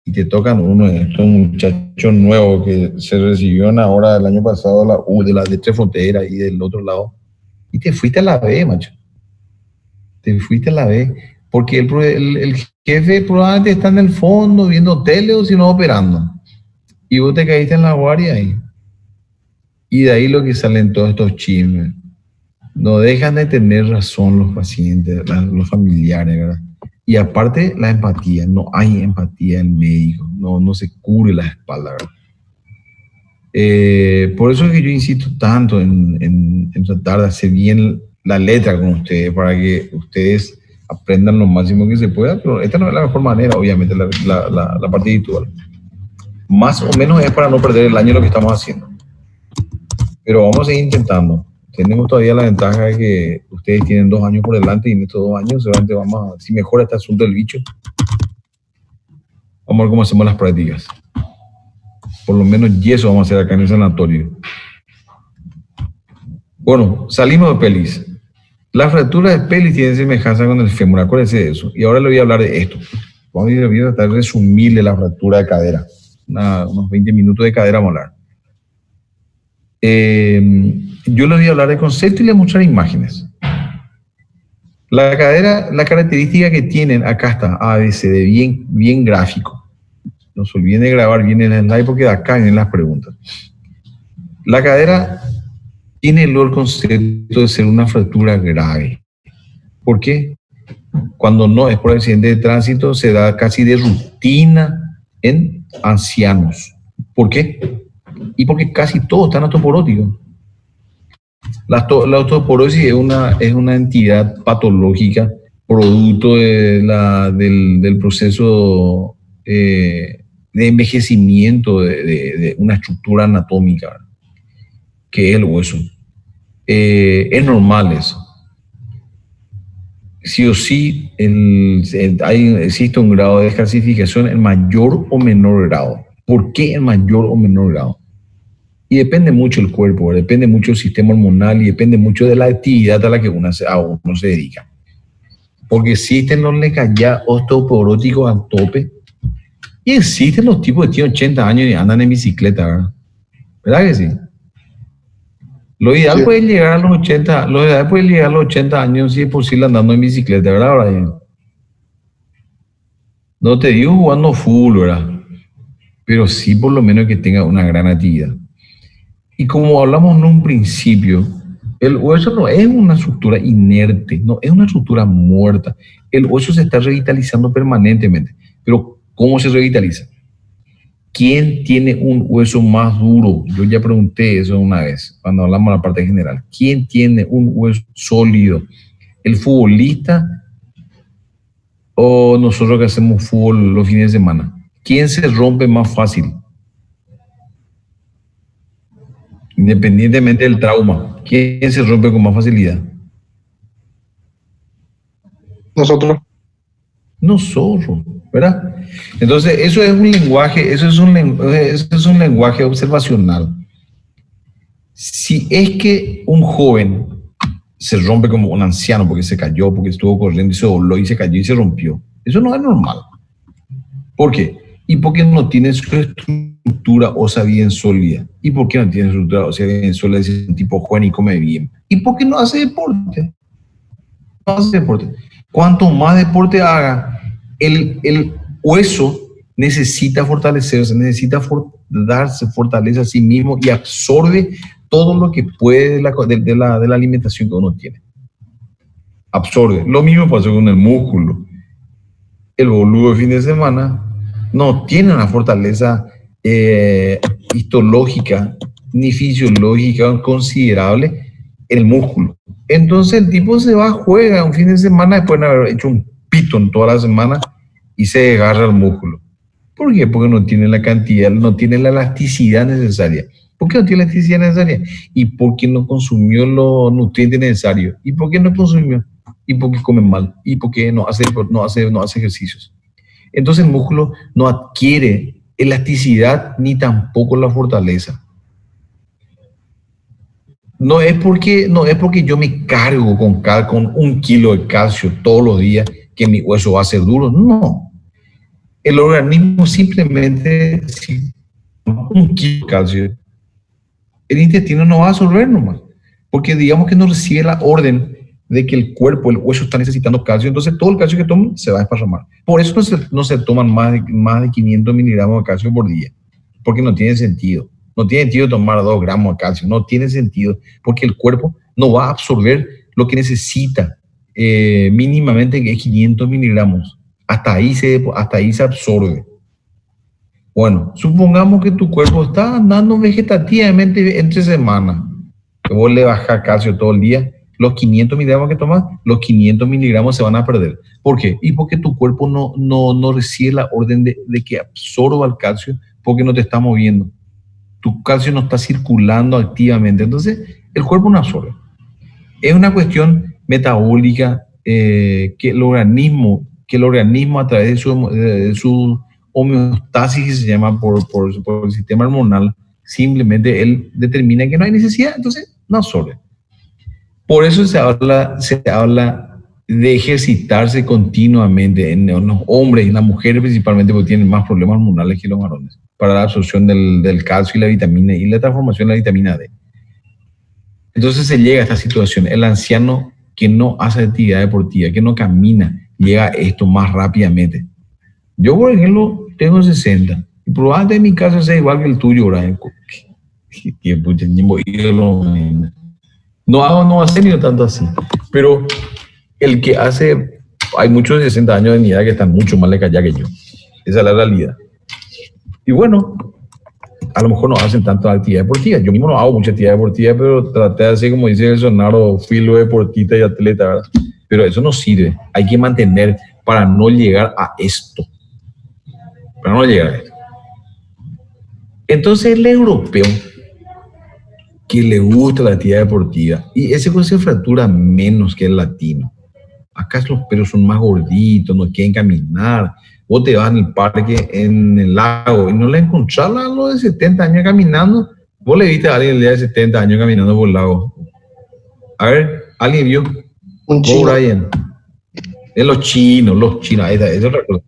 y te tocan uno de estos muchachos nuevos que se recibieron ahora el año pasado de Tres Fronteras y del otro lado, y te fuiste a la B, macho. Te fuiste a la B, porque el jefe probablemente está en el fondo viendo tele o si no operando, y vos te caíste en la guardia ahí. Y de ahí lo que salen todos estos chismes. No dejan de tener razón los pacientes, los familiares, ¿verdad? Y aparte, la empatía. No hay empatía en médico. No se cubre la espalda, ¿verdad? Por eso es que yo insisto tanto en tratar de hacer bien la letra con ustedes, para que ustedes aprendan lo máximo que se pueda, pero esta no es la mejor manera, obviamente, la parte virtual. Más o menos es para no perder el año lo que estamos haciendo. Pero vamos a seguir intentando. Tenemos todavía la ventaja de que ustedes tienen 2 años por delante y en estos 2 años seguramente vamos a, si mejora este asunto del bicho, vamos a ver cómo hacemos las prácticas. Por lo menos yeso vamos a hacer acá en el sanatorio. Bueno, salimos de pelvis. La fractura de pelvis tiene semejanza con el fémur, acuérdense de eso. Y ahora le voy a hablar de esto. Vamos a tratar de resumirle la fractura de cadera. Unos 20 minutos de cadera molar. Yo les voy a hablar de concepto y les voy a mostrar imágenes. La cadera, la característica que tienen, acá está, ABCD, bien gráfico. No se olviden de grabar bien el slide porque de acá vienen las preguntas. La cadera tiene el concepto de ser una fractura grave. ¿Por qué? Cuando no es por accidente de tránsito, se da casi de rutina en ancianos. ¿Por qué? Y porque casi todos están osteoporóticos. La osteoporosis es una entidad patológica producto del proceso de envejecimiento de una estructura anatómica, que es el hueso. Es normal eso. Sí o sí, existe un grado de descalcificación en mayor o menor grado. ¿Por qué en mayor o menor grado? Y depende mucho del cuerpo, depende mucho del sistema hormonal y depende mucho de la actividad a la que uno se dedica. Porque existen los ya osteoporóticos al tope y existen los tipos que tienen 80 años y andan en bicicleta, ¿verdad? ¿Verdad que sí? Lo ideal puede llegar a los 80, lo ideal puede llegar a los 80 años si es posible andando en bicicleta, ¿verdad, Brian? No te digo jugando fútbol, ¿verdad? Pero sí por lo menos que tenga una gran actividad. Y como hablamos en un principio, el hueso no es una estructura inerte, no es una estructura muerta. El hueso se está revitalizando permanentemente. Pero ¿cómo se revitaliza? ¿Quién tiene un hueso más duro? Yo ya pregunté eso una vez, cuando hablamos de la parte general. ¿Quién tiene un hueso sólido? ¿El futbolista o nosotros que hacemos fútbol los fines de semana? ¿Quién se rompe más fácil? Independientemente del trauma, ¿quién se rompe con más facilidad? Nosotros. Nosotros, ¿verdad? Entonces, eso es un lenguaje observacional. Si es que un joven se rompe como un anciano porque se cayó, porque estuvo corriendo y se dobló y se cayó y se rompió, eso no es normal. ¿Por qué? Y porque no tiene su estructura ósea bien sólida. ¿Y por qué no tiene su estructura ósea bien sólida? Es un tipo joven y come bien. ¿Y por qué no hace deporte? No hace deporte. Cuanto más deporte haga, el hueso necesita fortalecerse, necesita darse fortaleza a sí mismo y absorbe todo lo que puede de la alimentación que uno tiene. Absorbe. Lo mismo pasa con el músculo. El boludo de fin de semana no tiene una fortaleza histológica ni fisiológica considerable en el músculo. Entonces el tipo se va, juega un fin de semana después de haber hecho un pitón toda la semana y se desgarra el músculo. ¿Por qué? Porque no tiene la cantidad, no tiene la elasticidad necesaria. ¿Por qué no tiene la elasticidad necesaria? Y porque no consumió los nutrientes necesarios. ¿Y por qué no consumió? Y porque come mal. Y porque no hace ejercicios. Entonces el músculo no adquiere elasticidad ni tampoco la fortaleza. No es porque yo me cargo con 1 kilo de calcio todos los días que mi hueso va a ser duro. No. El organismo simplemente, si 1 kilo de calcio, el intestino no va a absorber nomás. Porque digamos que no recibe la orden de que el cuerpo, el hueso está necesitando calcio, entonces todo el calcio que toman se va a desparramar. Por eso no se toman más de 500 miligramos de calcio por día, porque no tiene sentido. No tiene sentido tomar 2 gramos de calcio, no tiene sentido, porque el cuerpo no va a absorber lo que necesita mínimamente, que es 500 miligramos. Hasta ahí se absorbe. Bueno, supongamos que tu cuerpo está andando vegetativamente entre semanas, que vos le bajás calcio todo el día, los 500 miligramos que tomas, los 500 miligramos se van a perder. ¿Por qué? Y porque tu cuerpo no recibe la orden de que absorba el calcio, porque no te está moviendo. Tu calcio no está circulando activamente, entonces el cuerpo no absorbe. Es una cuestión metabólica que el organismo a través de su homeostasis, que se llama por el sistema hormonal, simplemente él determina que no hay necesidad, entonces no absorbe. Por eso se habla de ejercitarse continuamente en los hombres y en las mujeres principalmente, porque tienen más problemas hormonales que los varones, para la absorción del calcio y la vitamina y la transformación de la vitamina D. Entonces se llega a esta situación. El anciano que no hace actividad deportiva, que no camina, llega a esto más rápidamente. Yo, por ejemplo, tengo 60 y probablemente en mi caso sea igual que el tuyo, ¿verdad? No hace ni tanto así, pero el que hace, hay muchos de 60 años de mi edad que están mucho más lejos que yo. Esa es la realidad. Y bueno, a lo mejor no hacen tanta actividad deportiva. Yo mismo no hago mucha actividad deportiva, pero traté de hacer, como dice el sonaro, filo deportista y atleta, ¿verdad? Pero eso no sirve. Hay que mantener para no llegar a esto. Para no llegar a esto. Entonces el europeo que le gusta la actividad deportiva, y ese pues se fractura menos que el latino. Acá los pelos son más gorditos, no quieren caminar. Vos te vas en el parque, en el lago, y no le encontrás a los de 70 años caminando. Vos le viste a alguien de 70 años caminando por el lago. A ver, ¿alguien vio? Un chino. Brian. Es los chinos, esa es otra cosa.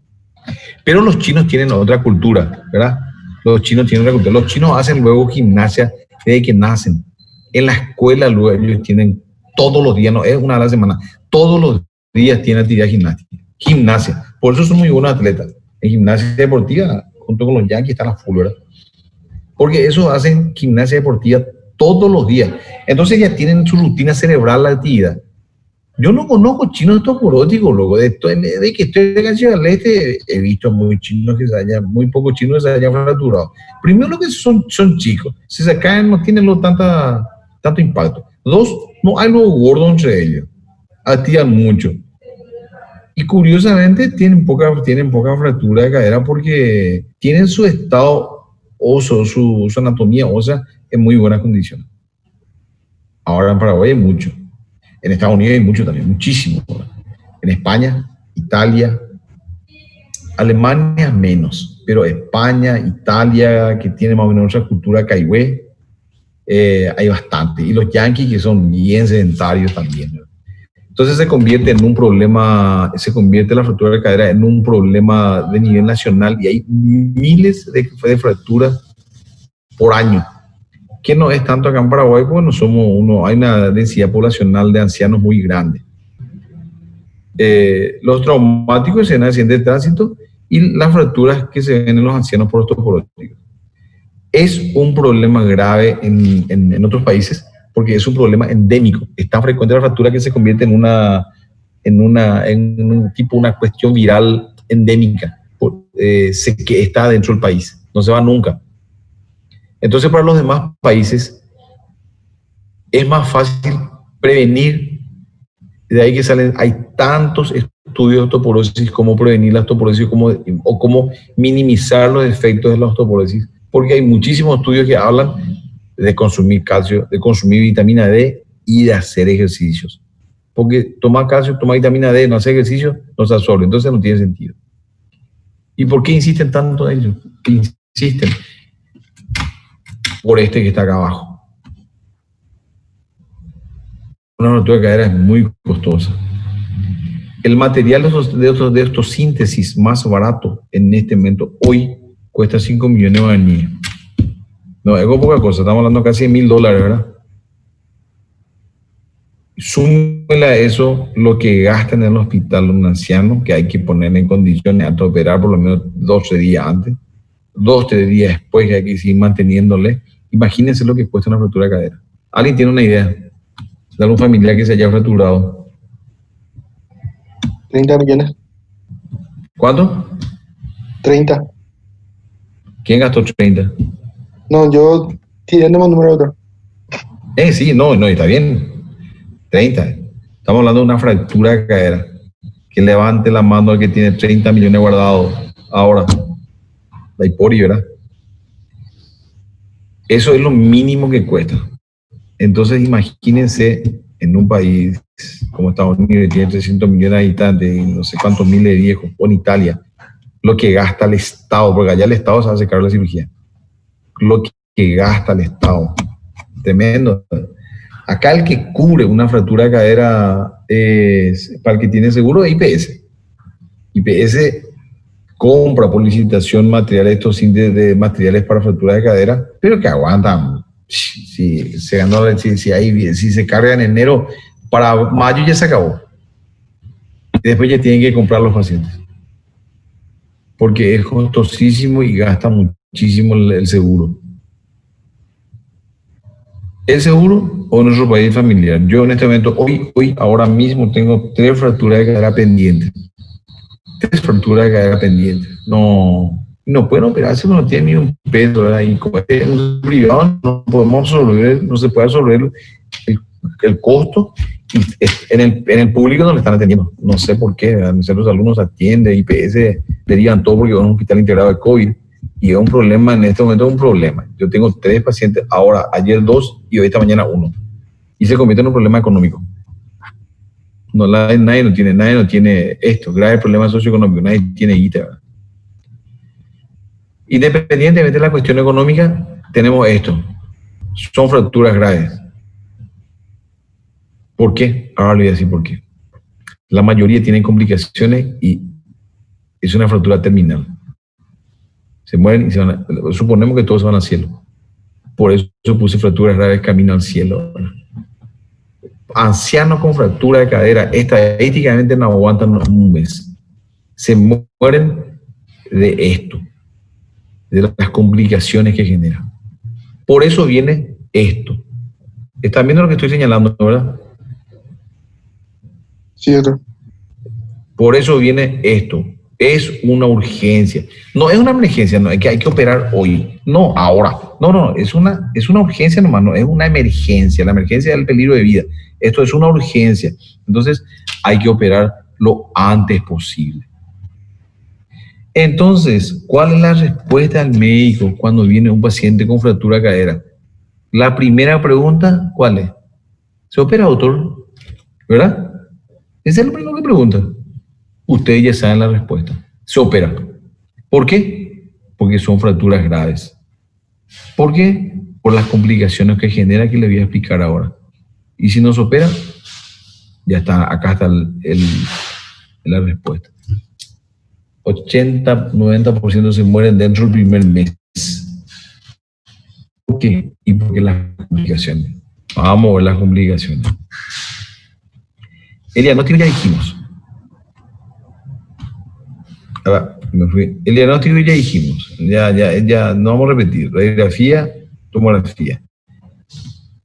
Pero los chinos tienen otra cultura, ¿verdad? Los chinos tienen otra cultura. Los chinos hacen luego gimnasia desde que nacen. En la escuela luego ellos tienen todos los días, no es una vez a la semana, todos los días tienen actividad gimnasia. Por eso son muy buenos atletas. En gimnasia deportiva, junto con los yankees, están las full, ¿verdad? Porque esos hacen gimnasia deportiva todos los días. Entonces ya tienen su rutina cerebral la actividad. Yo no conozco chinos toporóticos, loco. De que estoy en Ciudad del Este, he visto muy pocos chinos que se hayan fracturado. Primero, lo que son chicos. Si se caen, no tienen tanto impacto. Dos, no hay lo gordo entre ellos. Activan mucho. Y curiosamente tienen poca fractura de cadera porque tienen su estado óseo, su anatomía ósea en muy buenas condiciones. Ahora en Paraguay hay mucho. En Estados Unidos hay mucho también, muchísimo. En España, Italia, Alemania menos, pero España, Italia, que tiene más o menos nuestra cultura caigüe, hay bastante. Y los yanquis, que son bien sedentarios también, ¿no? Entonces se convierte la fractura de cadera en un problema de nivel nacional y hay miles de fracturas por año, que no es tanto acá en Paraguay, porque hay una densidad poblacional de ancianos muy grande. Los traumáticos en accidentes de tránsito y las fracturas que se ven en los ancianos por osteoporóticos. Es un problema grave en otros países, porque es un problema endémico. Es tan frecuente la fractura que se convierte en una cuestión viral endémica, que está dentro del país, no se va nunca. Entonces, para los demás países es más fácil prevenir. De ahí que hay tantos estudios de osteoporosis, cómo prevenir la osteoporosis o cómo minimizar los efectos de la osteoporosis, porque hay muchísimos estudios que hablan de consumir calcio, de consumir vitamina D y de hacer ejercicios. Porque tomar calcio, tomar vitamina D, no hacer ejercicio, no se absorbe, entonces no tiene sentido. ¿Y por qué insisten tanto en ello? Insisten por que está acá abajo. Una fractura de cadera es muy costosa. El material de estos síntesis más barato en este momento hoy cuesta 5 millones de guaraníes. No, es poca cosa, estamos hablando casi de $1,000, ¿verdad? Súmele a eso lo que gastan en el hospital un anciano, que hay que poner en condiciones de operar por lo menos 12 días antes, 2-3 días después, que hay que seguir manteniéndole. Imagínense lo que cuesta una fractura de cadera. ¿Alguien tiene una idea? de algún familiar que se haya fracturado. 30 millones. ¿Cuánto? 30. ¿Quién gastó 30? No, yo tiré nomás número otro. Sí, no, está bien. 30. Estamos hablando de una fractura de cadera. Que levante la mano al que tiene 30 millones guardados ahora. La hipori, ¿verdad? Eso es lo mínimo que cuesta. Entonces, imagínense en un país como Estados Unidos, que tiene 300 millones de habitantes y no sé cuántos miles de viejos, o en Italia, lo que gasta el Estado, porque allá el Estado se hace cargo de la cirugía. Lo que gasta el Estado. Tremendo. Acá el que cubre una fractura de cadera es, para el que tiene seguro, es IPS. IPS compra por licitación materiales, estos índices de materiales para fractura de cadera, pero que aguantan. Si se ganó, si se carga en enero, para mayo ya se acabó. Y después ya tienen que comprar los pacientes. Porque es costosísimo y gasta muchísimo el seguro. El seguro o nuestro país familiar. Yo en este momento, hoy, ahora mismo tengo 3 fracturas de cadera pendientes. 3 fracturas de cadera pendientes. No pueden operarse, no tienen ni un peso, ¿verdad? Y como es un privado, no podemos resolver, no se puede resolver el costo. Y en el público no le están atendiendo. No sé por qué. A mis centros de alumnos atienden, IPS derivan todo porque es un hospital integrado de COVID. Y es un problema, en este momento es un problema. Yo tengo 3 pacientes ahora, ayer 2 y hoy esta mañana 1. Y se convierte en un problema económico. Nadie no tiene esto, grave problema socioeconómico, nadie tiene guita, ¿verdad? Independientemente de la cuestión económica, tenemos esto. Son fracturas graves. ¿Por qué? Ahora le voy a decir por qué. La mayoría tienen complicaciones y es una fractura terminal. Se mueren y se van suponemos que todos se van al cielo. Por eso puse fracturas graves camino al cielo, ¿verdad? Ancianos con fractura de cadera estadísticamente no aguantan un mes. Se mueren de esto, de las complicaciones que genera. Por eso viene esto. ¿Están viendo lo que estoy señalando, verdad? Cierto. Por eso viene esto. Es una urgencia. No es una emergencia, no, es que hay que operar hoy. No, ahora. No, es una urgencia nomás, no es una emergencia. La emergencia es el peligro de vida. Esto es una urgencia. Entonces, hay que operar lo antes posible. Entonces, ¿cuál es la respuesta al médico cuando viene un paciente con fractura de cadera? La primera pregunta, ¿cuál es? ¿Se opera, doctor? ¿Verdad? Ese es el primero que pregunta. Ustedes ya saben la respuesta. Se opera. ¿Por qué? Porque son fracturas graves. ¿Por qué? Por las complicaciones que genera, que le voy a explicar ahora. Y si no se opera, ya está, acá está la respuesta. 80-90% se mueren dentro del primer mes. ¿Por qué? Y porque las complicaciones. Vamos a ver las complicaciones. El diagnóstico ya dijimos. Ahora, me fui. El diagnóstico ya dijimos. Ya no vamos a repetir. Radiografía, tomografía.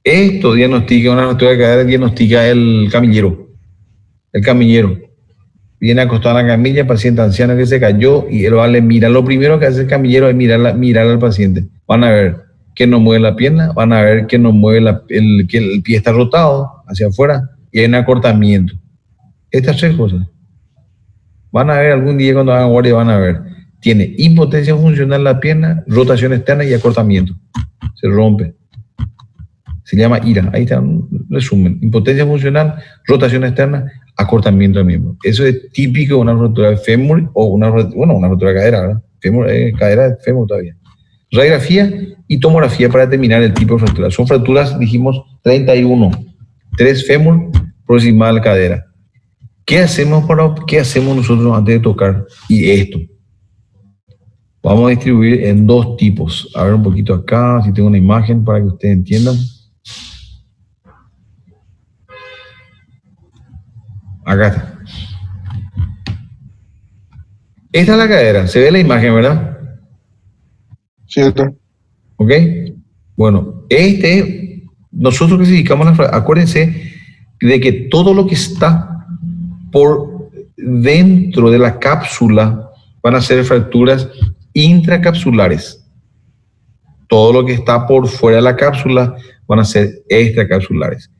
Esto diagnostica una fractura de cadera, diagnostica el camillero. El camillero. Viene acostado en la camilla, paciente anciano que se cayó y él va a mirar. Lo primero que hace el camillero es mirar al paciente. Van a ver que no mueve la pierna, van a ver que no mueve que el pie está rotado hacia afuera y hay un acortamiento. Estas 3 cosas. Van a ver algún día cuando hagan guardia, van a ver. Tiene impotencia funcional la pierna, rotación externa y acortamiento. Se rompe. Se llama IRA. Ahí está un resumen. Impotencia funcional, rotación externa, acortamiento del miembro. Eso es típico de una fractura de fémur o una fractura de cadera, ¿verdad? Cadera de fémur todavía. Radiografía y tomografía para determinar el tipo de fractura. Son fracturas, dijimos, 31. 3 fémur, proximal cadera. ¿Qué hacemos nosotros antes de tocar? Y esto. Vamos a distribuir en 2 tipos. A ver un poquito acá, si tengo una imagen para que ustedes entiendan. Acá está. Esta es la cadera. Se ve la imagen, ¿verdad? Cierto. ¿Ok? Bueno, nosotros clasificamos acuérdense de que todo lo que está por dentro de la cápsula van a ser fracturas intracapsulares. Todo lo que está por fuera de la cápsula van a ser extracapsulares.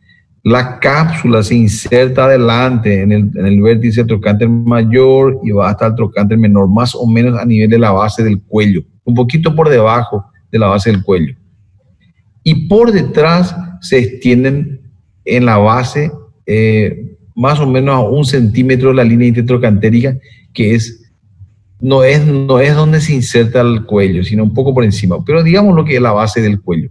La cápsula se inserta adelante en el vértice del trocánter mayor y va hasta el trocánter menor, más o menos a nivel de la base del cuello, un poquito por debajo de la base del cuello. Y por detrás se extienden en la base más o menos a 1 centímetro de la línea intertrocantérica, que no es donde se inserta el cuello, sino un poco por encima, pero digamos lo que es la base del cuello.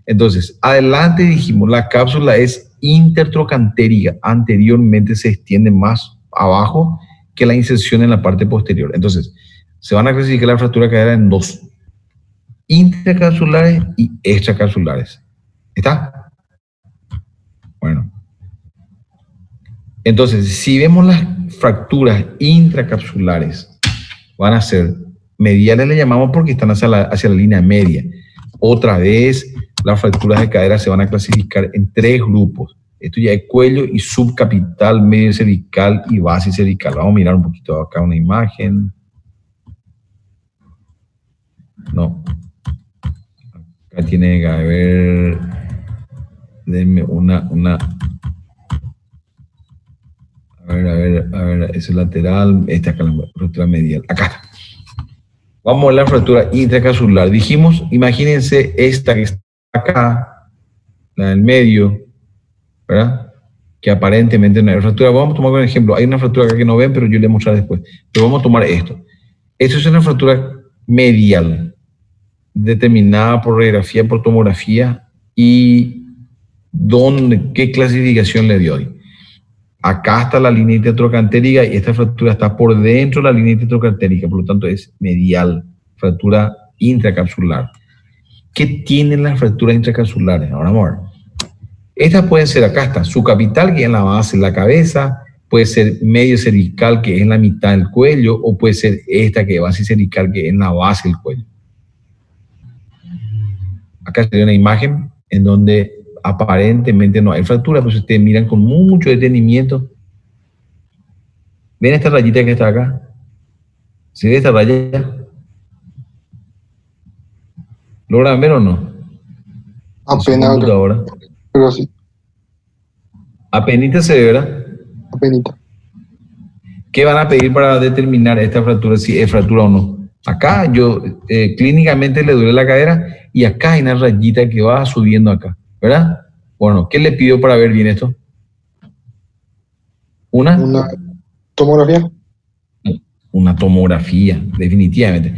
Entonces, adelante dijimos, la cápsula es intertrocantérica, anteriormente se extiende más abajo que la inserción en la parte posterior. Entonces, se van a clasificar la fractura de cadera en dos: intracapsulares y extracapsulares. ¿Está? Bueno. Entonces, si vemos las fracturas intracapsulares, van a ser mediales, le llamamos porque están hacia la línea media. Otra vez, las fracturas de cadera se van a clasificar en 3 grupos. Esto ya es cuello y subcapital, medio cervical y base cervical. Vamos a mirar un poquito acá una imagen. No. Acá tiene que haber... Denme una... A ver, ese lateral, esta acá, la fractura medial. Acá está. Vamos a la fractura intracapsular. Dijimos, imagínense esta que está acá, la del medio, ¿verdad? Que aparentemente no hay fractura. Vamos a tomar un ejemplo. Hay una fractura acá que no ven, pero yo le voy a mostrar después. Pero vamos a tomar esto. Esto es una fractura medial, determinada por radiografía, por tomografía, y ¿qué clasificación le dio hoy? Acá está la línea intertrocantérica y esta fractura está por dentro de la línea intertrocantérica, por lo tanto es medial, fractura intracapsular. ¿Qué tienen las fracturas intracapsulares? Ahora vamos a ver. Estas pueden ser, acá está, subcapital, que es en la base de la cabeza, puede ser medio cervical, que es en la mitad del cuello, o puede ser esta, que es base cervical, que es en la base del cuello. Acá se ve una imagen en donde aparentemente no hay fractura, pero si ustedes miran con mucho detenimiento, ¿ven esta rayita que está acá? ¿Se ve esta raya? ¿Logran ver o no? Apenas. Pero sí. Apenita se ve, ¿verdad? Apenita. ¿Qué van a pedir para determinar esta fractura, si es fractura o no? Acá clínicamente le duele la cadera y acá hay una rayita que va subiendo acá, ¿verdad? Bueno, ¿qué le pido para ver bien esto? ¿Una tomografía? Una tomografía, definitivamente.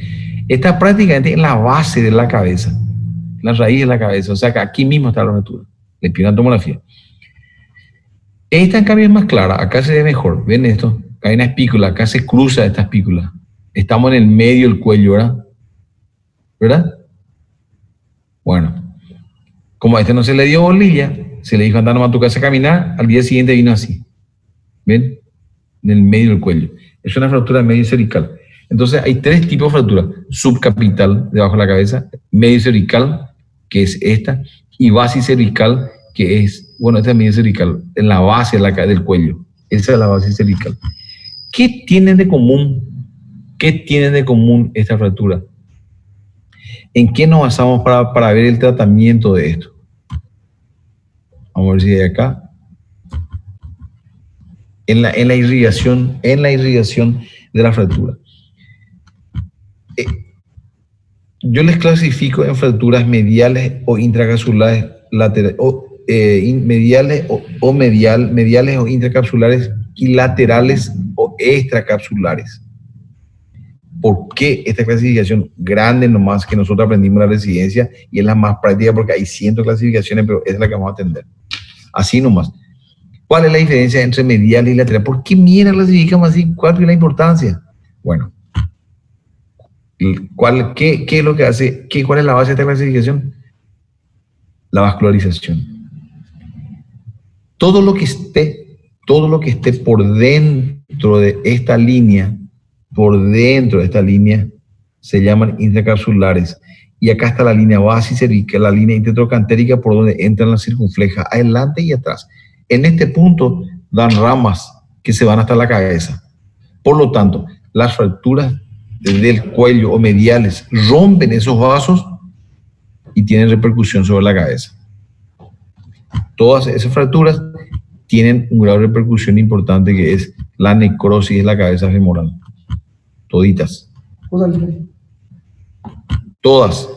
Está prácticamente en la base de la cabeza, la raíz de la cabeza, o sea que aquí mismo está la fractura. Le pido una tomografía. Esta en cambio es más clara, acá se ve mejor. ¿Ven esto? Acá hay una espícula, acá se cruza esta espícula. Estamos en el medio del cuello, ¿verdad? ¿Verdad? Bueno, como a este no se le dio bolilla, se le dijo andar nomás a tu casa a caminar, al día siguiente vino así. ¿Ven? En el medio del cuello. Es una fractura medio cervical. Entonces hay 3 tipos de fractura: subcapital, debajo de la cabeza; medio cervical, que es esta; y base cervical, que es, bueno, esta es medio cervical, en la base del cuello. Esa es la base cervical. ¿Qué tienen de común? ¿Qué tienen de común esta fractura? ¿En qué nos basamos para ver el tratamiento de esto? Vamos a ver si hay acá. En la irrigación de la fractura. Yo les clasifico en fracturas mediales o intracapsulares laterales, mediales o intracapsulares y laterales o extracapsulares. ¿Por qué esta clasificación grande nomás que nosotros aprendimos en la residencia y es la más práctica porque hay 100 clasificaciones, pero es la que vamos a atender? Así nomás. ¿Cuál es la diferencia entre medial y lateral? ¿Por qué mierda clasificamos así? ¿Cuál es la importancia? Bueno, ¿qué es lo que hace? ¿Cuál es la base de esta clasificación? La vascularización. Todo lo que esté por dentro de esta línea, se llaman intracapsulares. Y acá está la línea base cervical, la línea intertrocantérica por donde entran las circunflejas, adelante y atrás. En este punto dan ramas que se van hasta la cabeza. Por lo tanto, las fracturas del cuello o mediales rompen esos vasos y tienen repercusión sobre la cabeza. Todas esas fracturas tienen un grado de repercusión importante que es la necrosis de la cabeza femoral. Toditas. Todas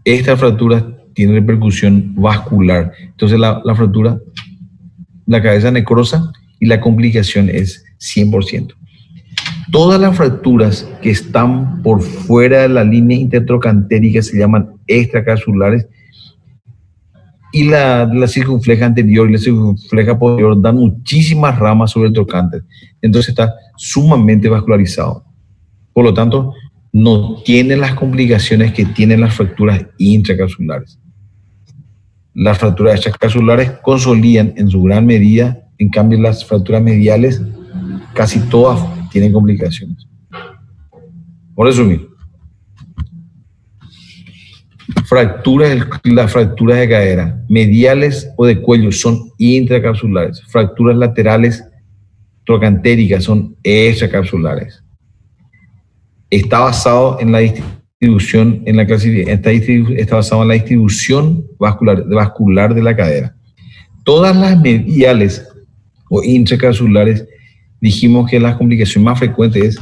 estas fracturas tienen repercusión vascular. Entonces la fractura, la cabeza necrosa y la complicación es 100%. Todas las fracturas que están por fuera de la línea intertrocantérica se llaman extracapsulares, y la circunfleja anterior y la circunfleja posterior dan muchísimas ramas sobre el trocánter. Entonces está sumamente vascularizado. Por lo tanto, no tiene las complicaciones que tienen las fracturas intracapsulares. Las fracturas extracapsulares consolidan en su gran medida, en cambio las fracturas mediales casi todas tienen complicaciones. Por resumir, las fracturas de cadera mediales o de cuello son intracapsulares. Fracturas laterales trocantéricas son extracapsulares. Está basado en la distribución, está basado en la distribución vascular de la cadera. Todas las mediales o intracapsulares, dijimos que la complicación más frecuente es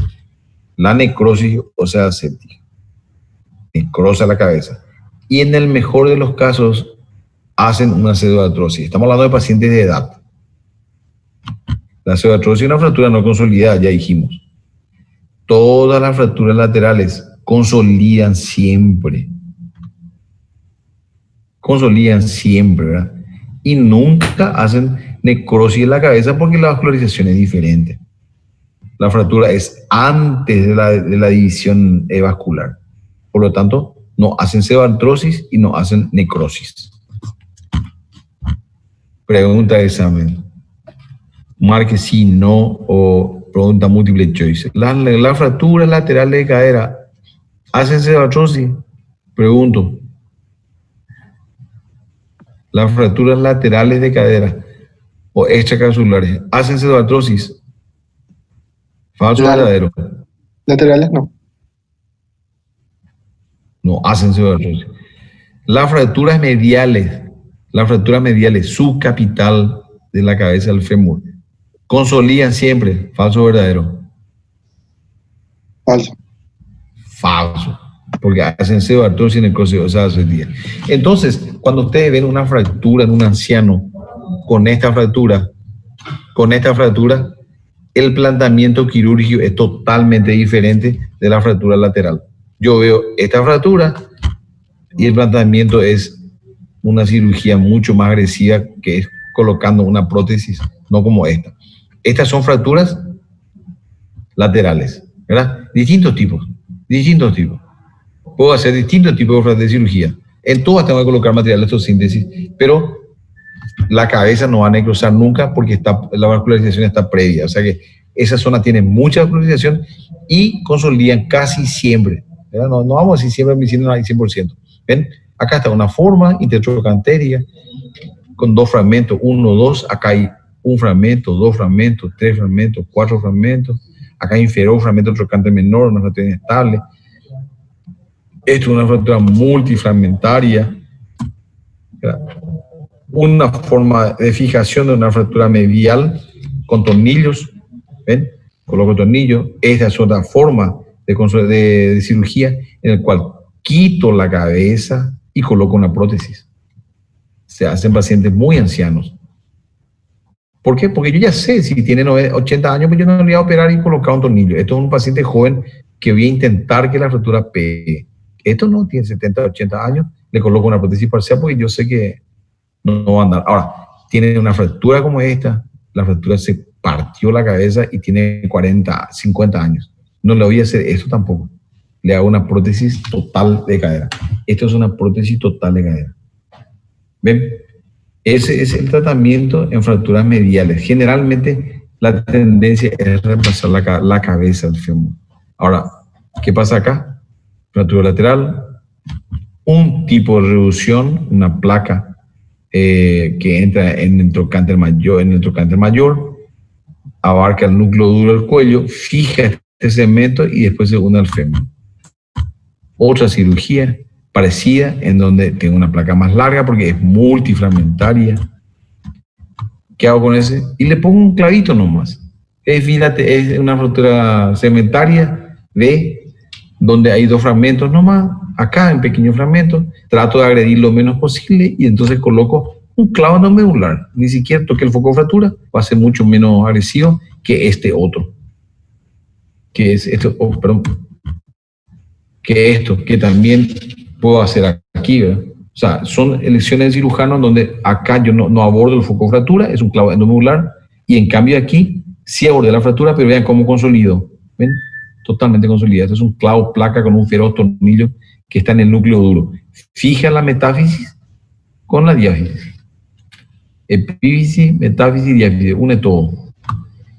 la necrosis ósea séptica. Necrosa la cabeza. Y en el mejor de los casos hacen una pseudoartrosis. Estamos hablando de pacientes de edad. La pseudoartrosis es una fractura no consolidada, ya dijimos. Todas las fracturas laterales consolidan siempre. Consolidan siempre, ¿verdad? Y nunca hacen necrosis en la cabeza porque la vascularización es diferente. La fractura es antes de la división vascular. Por lo tanto, no hacen pseudoartrosis y no hacen necrosis. Pregunta de examen. Marque sí, no o pregunta múltiple choice. ¿Las fracturas laterales de cadera hacen pseudoartrosis? Pregunto. Las fracturas laterales de cadera o extracapsulares hacen pseudoartrosis. ¿Falso o verdadero? Laterales no. No hacen pseudoartrosis. Las fracturas mediales subcapital de la cabeza del fémur, consolidan siempre. ¿Falso o verdadero? Falso. Falso. Porque hacen pseudoartrosis en el coxis ósea séptica. Entonces, cuando ustedes ven una fractura en un anciano con esta fractura, el planteamiento quirúrgico es totalmente diferente de la fractura lateral. Yo veo esta fractura y el planteamiento es una cirugía mucho más agresiva, que es colocando una prótesis, no como esta. Estas son fracturas laterales, ¿verdad? Distintos tipos. Puedo hacer distintos tipos de cirugía. En todas tengo que colocar material de electrosíntesis, pero la cabeza no va a necrosar nunca porque la vascularización está previa. O sea que esa zona tiene mucha vascularización y consolidan casi siempre. No vamos a decir siempre en medicina al 100%. ¿Ven? Acá está una forma intertrocantérica con dos fragmentos, 1, 2. Acá hay un fragmento, 2 fragmentos, 3 fragmentos, 4 fragmentos. Acá inferior, un fragmento trocánter menor, una fractura inestable. Esto es una fractura multifragmentaria. Una forma de fijación de una fractura medial con tornillos. ¿Ven? Coloco tornillos. Esta es otra forma de cirugía en el cual quito la cabeza y coloco una prótesis. Se hacen pacientes muy ancianos. ¿Por qué? Porque yo ya sé, si tiene 80 años, pues yo no le voy a operar y colocar un tornillo. Esto es un paciente joven que voy a intentar que la fractura pegue. Esto no tiene 70, 80 años, le coloco una prótesis parcial porque yo sé que no va a andar. Ahora, tiene una fractura como esta, la fractura se partió la cabeza y tiene 40, 50 años. No le voy a hacer esto tampoco. Le hago una prótesis total de cadera. Esto es una prótesis total de cadera. ¿Ven? Ese es el tratamiento en fracturas mediales. Generalmente la tendencia es reemplazar la cabeza del fémur. Ahora, ¿qué pasa acá? Fractura lateral, un tipo de reducción, una placa que entra en el trocánter mayor, abarca el núcleo duro del cuello, fija este segmento y después se une al fémur. Otra cirugía parecida en donde tengo una placa más larga porque es multifragmentaria. ¿Qué hago con ese? Y le pongo un clavito nomás. Es una fractura segmentaria de donde hay 2 fragmentos nomás, acá en pequeños fragmentos, trato de agredir lo menos posible y entonces coloco un clavo no medular. Ni siquiera toque el foco de fractura, va a ser mucho menos agresivo que este otro. Que es esto, que también puedo hacer aquí, ¿verdad? O sea, son elecciones de cirujanos donde acá yo no abordo el foco de fractura, es un clavo endomedular, y en cambio aquí sí abordé la fractura, pero vean cómo consolido. ¿Ven? Totalmente consolidado. Este es un clavo placa con un feroz tornillo que está en el núcleo duro. Fija la metáfisis con la diáfisis. Epífisis, metáfisis, diáfisis. Une todo.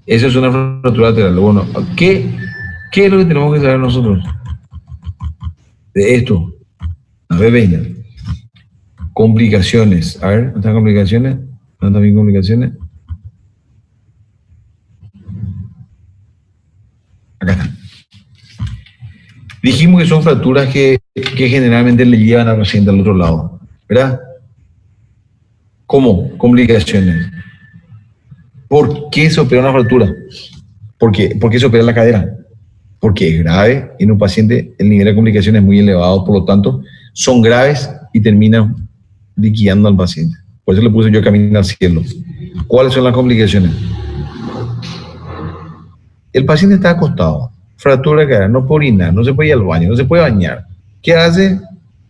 Eso es una fractura lateral. Bueno, ¿qué es lo que tenemos que saber nosotros? De esto. A ver, venga. Complicaciones. A ver, ¿dónde están complicaciones? ¿Dónde están también complicaciones? Acá está. Dijimos que son fracturas que generalmente le llevan al paciente al otro lado, ¿verdad? ¿Cómo? Complicaciones. ¿Por qué se opera una fractura? ¿Por qué se opera la cadera? Porque es grave. En un paciente el nivel de complicaciones es muy elevado, por lo tanto, son graves y terminan liquidando al paciente. Por eso le puse yo camino al cielo. ¿Cuáles son las complicaciones? El paciente está acostado, fractura de cadera, no puede orinar, no se puede ir al baño, no se puede bañar. ¿Qué hace?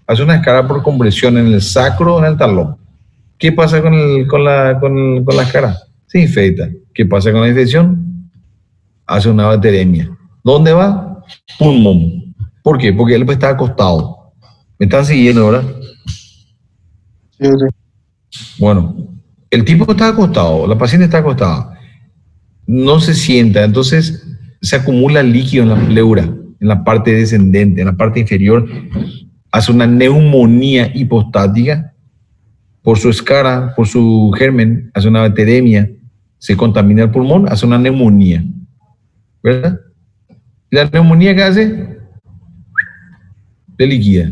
Hace una descarga por compresión en el sacro o en el talón. ¿Qué pasa con la cara? Se infecta. ¿Qué pasa con la infección? Hace una bacteremia. ¿Dónde va? Pulmón. ¿Por qué? Porque él está acostado. ¿Me están siguiendo ahora? Sí, sí. Bueno, el tipo está acostado, la paciente está acostada. No se sienta, entonces se acumula líquido en la pleura, en la parte descendente, en la parte inferior, hace una neumonía hipostática por su escara, por su germen, hace una bacteremia, se contamina el pulmón, hace una neumonía, ¿verdad? ¿Y la neumonía qué hace? Le liquida.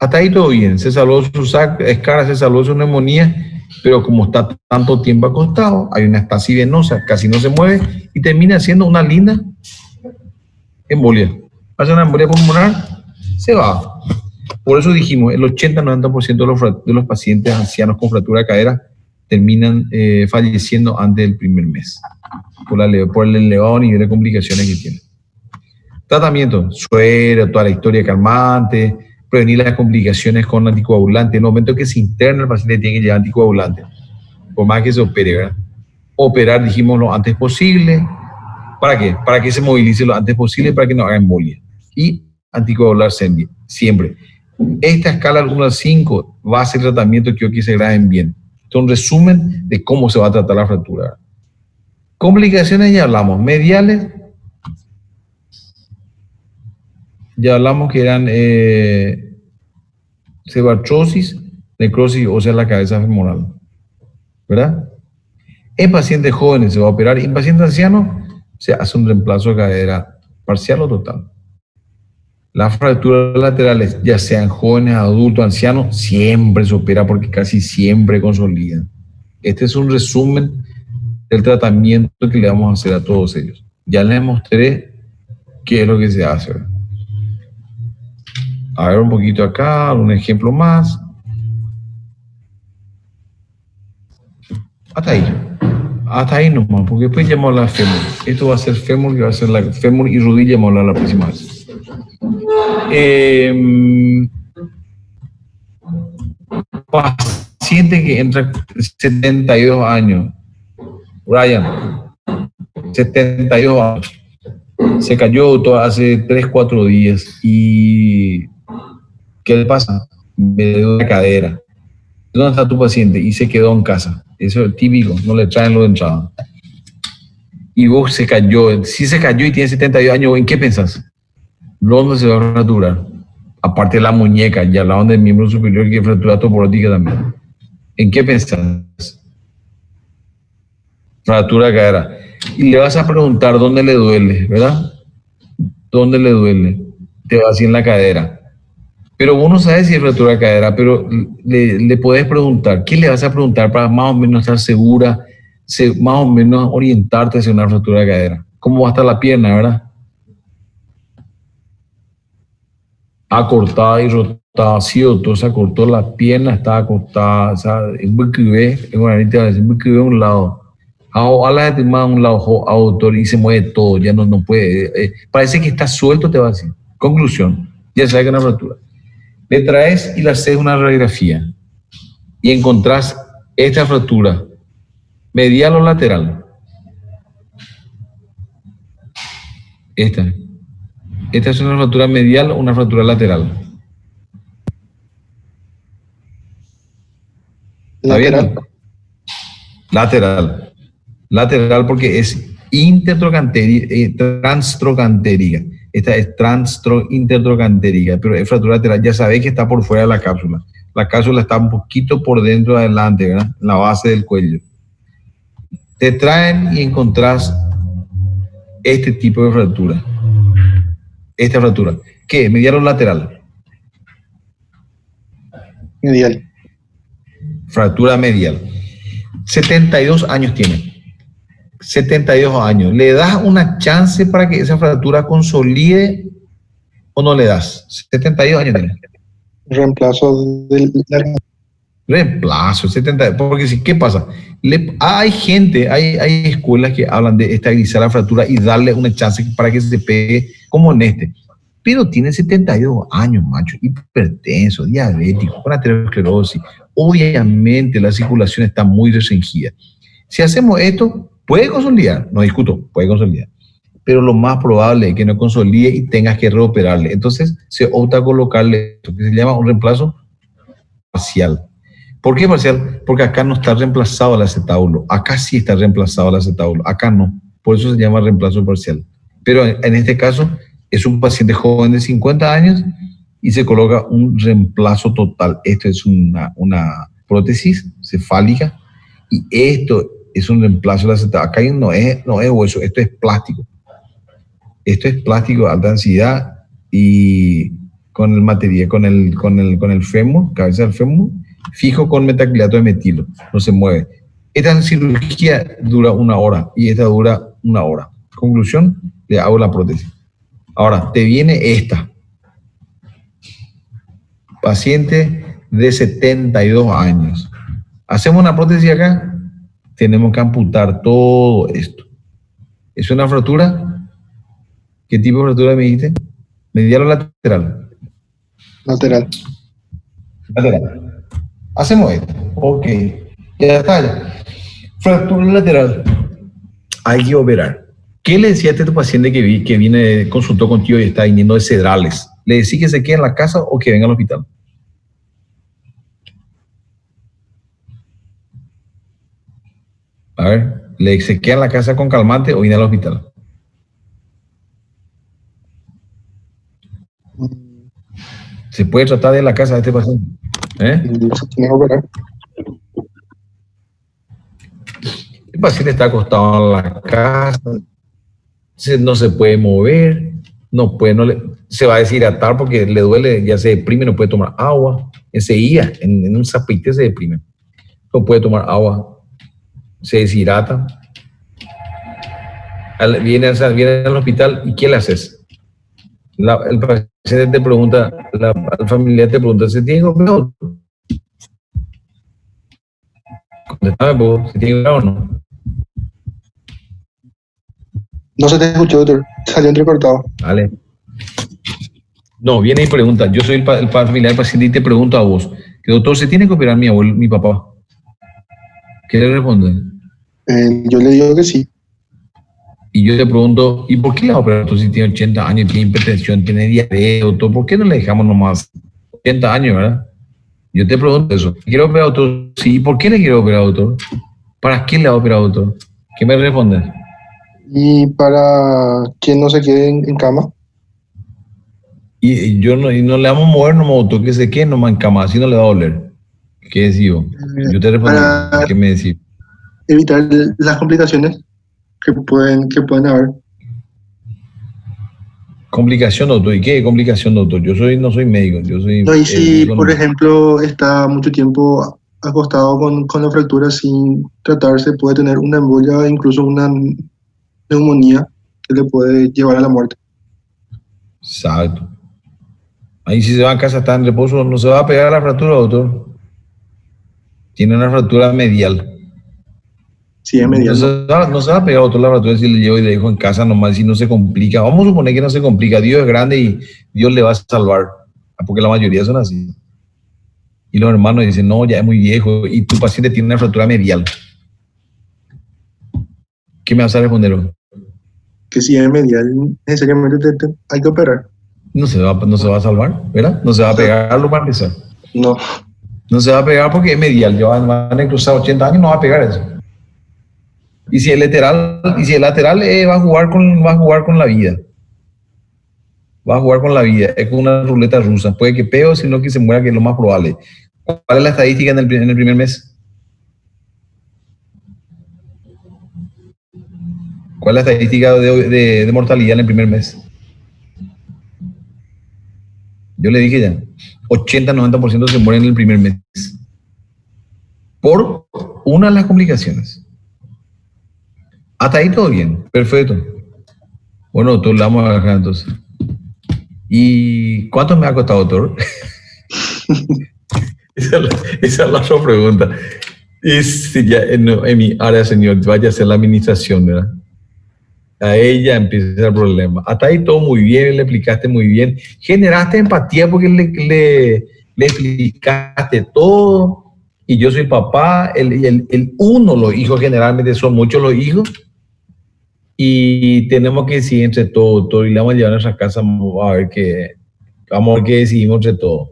Hasta ahí todo bien, se salvó su escara, se salvó su neumonía, pero como está tanto tiempo acostado, hay una estasis venosa, casi no se mueve y termina siendo una linda embolia. Hace una embolia pulmonar, se va. Por eso dijimos, el 80-90% de los pacientes ancianos con fractura de cadera terminan falleciendo antes del primer mes, por el elevado nivel de complicaciones que tienen. Tratamiento, suero, toda la historia calmante, prevenir las complicaciones con anticoagulantes. En el momento que se interna, el paciente tiene que llevar anticoagulante, por más que se opere, ¿verdad? Operar, dijimos, lo antes posible. ¿Para qué? Para que se movilice lo antes posible, para que no haga embolia. Y anticoagular siempre. Esta escala del 1 al 5 va a ser el tratamiento que yo quiero que se graben bien. Esto es un resumen de cómo se va a tratar la fractura. Complicaciones ya hablamos. Mediales, ya hablamos que eran sebartrosis, necrosis ósea en la cabeza femoral, ¿verdad? En pacientes jóvenes se va a operar, y en pacientes ancianos se hace un reemplazo de cadera parcial o total. Las fracturas laterales, ya sean jóvenes, adultos, ancianos, siempre se opera porque casi siempre consolidan. Este es un resumen del tratamiento que le vamos a hacer a todos ellos. Ya les mostré qué es lo que se hace, ¿verdad? A ver un poquito acá, un ejemplo más. Hasta ahí nomás, porque después ya vamos a hablar de fémur. Esto va a ser fémur, que va a ser la fémur y rodilla, vamos a hablar la próxima vez. Paciente que entra 72 años, Brian, 72 años, se cayó hace 3-4 días y ¿qué le pasa? Me dio la cadera. ¿Dónde está tu paciente? Y se quedó en casa. Eso es típico, no le traen lo de entrada. Y vos se cayó. Si se cayó y tiene 72 años, ¿en qué pensás? ¿Dónde se va a fracturar? aparte de la muñeca, ya hablaban del miembro superior que es fractura toporótica también. ¿En qué pensás? Fractura de cadera. Y le vas a preguntar dónde le duele, ¿verdad? ¿Dónde le duele? Te va así en la cadera. Pero vos no sabes si es fractura de cadera, pero le podés preguntar. ¿Qué le vas a preguntar para más o menos estar segura, más o menos orientarte hacia una fractura de cadera? ¿Cómo va a estar la pierna, verdad? Acortada y rotada, sí, doctor, se acortó la pierna, está acostada, o sea, en un lado. Ahora de más a un lado, doctor, y se mueve todo, ya no puede. Parece que está suelto, te va a decir. Conclusión, ya sabes que es una fractura. Le traes y le haces una radiografía y encontrás esta fractura, medial o lateral. Esta es una fractura medial o una fractura lateral. ¿Está Lateral. bien? Lateral porque es transtroncantérica. Esta es intertroncantérica, pero es fractura lateral. Ya sabéis que está por fuera de la cápsula. La cápsula está un poquito por dentro adelante, ¿verdad? En la base del cuello. Te traen y encontrás este tipo de fractura. Esta fractura. ¿Qué? ¿Medial o lateral? Medial. Fractura medial. 72 años tiene. 72 años. ¿Le das una chance para que esa fractura consolide o no le das? 72 años tiene. Reemplazo del Reemplazo, 70. Porque si, ¿qué pasa? Hay gente, hay escuelas que hablan de estabilizar la fractura y darle una chance para que se pegue como en este. Pero tiene 72 años, macho, hipertenso, diabético, con aterosclerosis. Obviamente la circulación está muy restringida. Si hacemos esto, puede consolidar, no discuto, puede consolidar. Pero lo más probable es que no consolide y tengas que reoperarle. Entonces se opta a colocarle esto que se llama un reemplazo parcial. ¿Por qué parcial? Porque acá no está reemplazado el acetábulo. Acá sí está reemplazado el acetábulo. Acá no. Por eso se llama reemplazo parcial. Pero en este caso es un paciente joven de 50 años y se coloca un reemplazo total. Esto es una prótesis cefálica y esto es un reemplazo del acetábulo. Acá no es hueso, esto es plástico. Esto es plástico de alta densidad y con el material, con el fémur, cabeza del fémur, fijo con metacrilato de metilo, no se mueve. Esta cirugía dura 1 hora y esta dura 1 hora. Conclusión, le hago la prótesis. Ahora, te viene esta. Paciente de 72 años. Hacemos una prótesis acá, tenemos que amputar todo esto. ¿Es una fractura? ¿Qué tipo de fractura me dijiste? ¿Medial o lateral? lateral. Lateral. Hacemos esto. Ok. Ya está. Ya. Fractura lateral. Hay que operar. ¿Qué le decía a este paciente que viene, consultó contigo y está viniendo de Cedrales? ¿Le decís que se quede en la casa o que venga al hospital? A ver, ¿se queda en la casa con calmante o viene al hospital? ¿Se puede tratar de la casa de este paciente? Se tiene que operar. El paciente está acostado en la casa, no se puede mover, se va a deshidratar porque le duele, ya se deprime, no puede tomar agua. Enseguida, en un zapite se deprime. No puede tomar agua, se deshidrata. Viene al hospital y ¿qué le haces? El paciente te pregunta, el familiar te pregunta, ¿se tiene que operar? Contestame, ¿se tiene que operar o no? No se te escuchó, doctor. Salió entrecortado. Vale. No, viene y pregunta. Yo soy el familiar del paciente y te pregunto a vos. Que doctor, ¿se tiene que operar mi abuelo, mi papá? ¿Qué le responde? Yo le digo que sí. Y yo te pregunto, ¿y por qué le va a operar? Si tiene 80 años, tiene hipertensión, tiene diabetes, doctor, ¿por qué no le dejamos nomás 80 años, verdad? Yo te pregunto eso. ¿Quiero operar, doctor? Sí, ¿por qué le quiero operar, doctor? ¿Para qué le va a operar, doctor? ¿Qué me respondes? Y para quien no se quede en cama. Y yo no, y no le vamos a mover, no me botó que se quede, no me encama, así no le va a doler. ¿Qué decís yo? Yo te respondo, Para ¿qué me decís? evitar las complicaciones que pueden haber. Complicación, doctor. ¿Y qué complicación, doctor? No soy médico, yo soy No, y si, médico por nomás. ejemplo, está mucho tiempo acostado con la fractura sin tratarse, puede tener una embolia, incluso una neumonía que le puede llevar a la muerte. Exacto. Ahí si se va a casa, está en reposo, no se va a pegar la fractura, doctor. Tiene una fractura medial. Si es medial, ¿no? No se va a pegar otro la fractura si le llevo y le dejo en casa nomás, si no se complica. Vamos a suponer que no se complica. Dios es grande y Dios le va a salvar. Porque la mayoría son así. Y los hermanos dicen, no, ya es muy viejo y tu paciente tiene una fractura medial. ¿Qué me vas a responder? Que si es medial, necesariamente hay que operar. No se va a salvar, ¿verdad? No se va a pegar para empezar. No, No se va a pegar porque es medial. Van a cruzar 80 años, no va a pegar eso. Y si el lateral, va a jugar con la vida. Va a jugar con la vida. Es como una ruleta rusa. Puede que pegue, sino que se muera, que es lo más probable. ¿Cuál es la estadística en el primer mes? ¿Cuál es la estadística de mortalidad en el primer mes? Yo le dije ya, 80-90% se mueren en el primer mes. Por una de las complicaciones. Hasta ahí todo bien, perfecto. Bueno, doctor, le vamos a dejar entonces. ¿Y cuánto me ha costado, doctor? esa es la otra pregunta. Si ya en mi área, señor, vaya a hacer la administración, ¿verdad? A ella empieza el problema. Hasta ahí todo muy bien, le explicaste muy bien. Generaste empatía porque le explicaste todo. Y yo soy papá, los hijos generalmente son muchos los hijos. Y tenemos que decidir entre todo, y le vamos a llevar a nuestra casa, vamos a ver qué decidimos entre todos.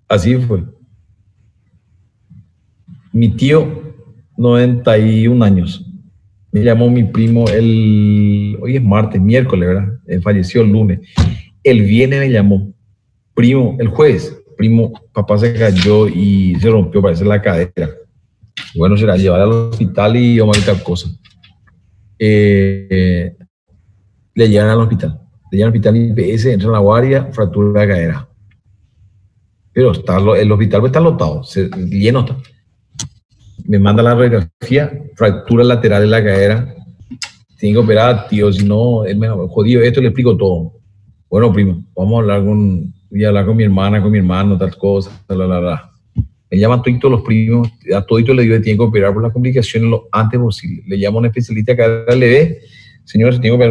Así fue. Mi tío, 91 años. Me llamó mi primo hoy es martes, miércoles, ¿verdad? Él falleció el lunes. El viernes me llamó, primo, el jueves, primo, papá se cayó y se rompió, parece la cadera. Bueno, será llevar al hospital y vamos a ver tal cosa. Le llevan al hospital. Le llevan al hospital IPS, entra en la guardia, fractura de cadera. Pero el hospital está lotado, lleno está. Me manda la radiografía, fractura lateral de la cadera. Tiene que operar, tío, si no, él me jodido esto, le explico todo. Bueno, primo, voy a hablar con mi hermana, con mi hermano, tal cosa, Me llaman todos los primos, a toditos le digo que tienen que operar por las complicaciones lo antes posible. Le llamo a un especialista que le ve, señor, se tiene que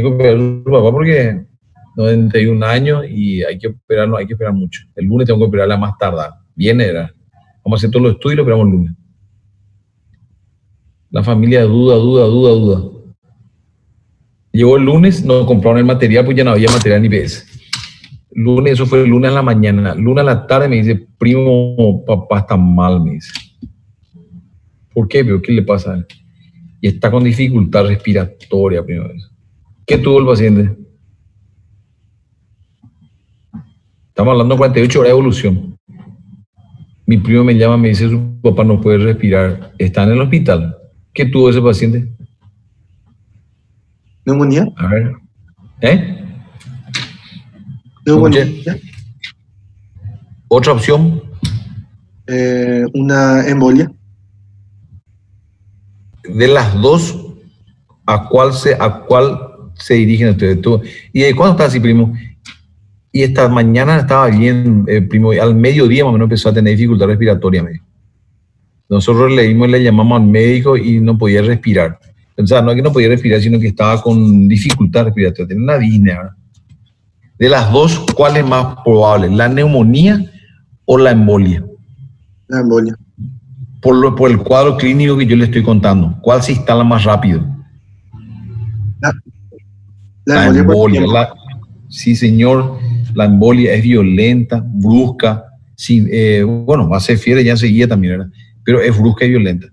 operar su papá porque 91 años y hay que operar mucho. El lunes tengo que operarla más tardar. Viene, ¿verdad? Vamos a hacer todos los estudios y lo operamos el lunes. La familia duda. Llegó el lunes, nos compraron el material, pues ya no había material ni IPS. Lunes, eso fue el lunes a la mañana. Lunes a la tarde me dice, primo, papá está mal, me dice. ¿Por qué? ¿Pero qué le pasa a él? Y está con dificultad respiratoria, primero. ¿Qué tuvo el paciente? Estamos hablando de 48 horas de evolución. Mi primo me llama, me dice, su papá no puede respirar. Está en el hospital. ¿Qué tuvo ese paciente? ¿Neumonía? A ver. ¿Neumonía? Otra opción. Una embolia. De las dos, ¿a cuál se dirigen ustedes? ¿Y de cuándo está así, primo? Y esta mañana estaba bien, primo. Al mediodía más o menos empezó a tener dificultad respiratoria. Nosotros le llamamos al médico y no podía respirar. O sea, no es que no podía respirar, sino que estaba con dificultad respiratoria. Tenía una disnea. De las dos, ¿cuál es más probable? ¿La neumonía o la embolia? La embolia. Por el cuadro clínico que yo le estoy contando. ¿Cuál se instala más rápido? La embolia. Sí, señor. La embolia es violenta, brusca. Sí, bueno, va a ser fiebre ya enseguida también, ¿verdad? Pero es brusca y violenta.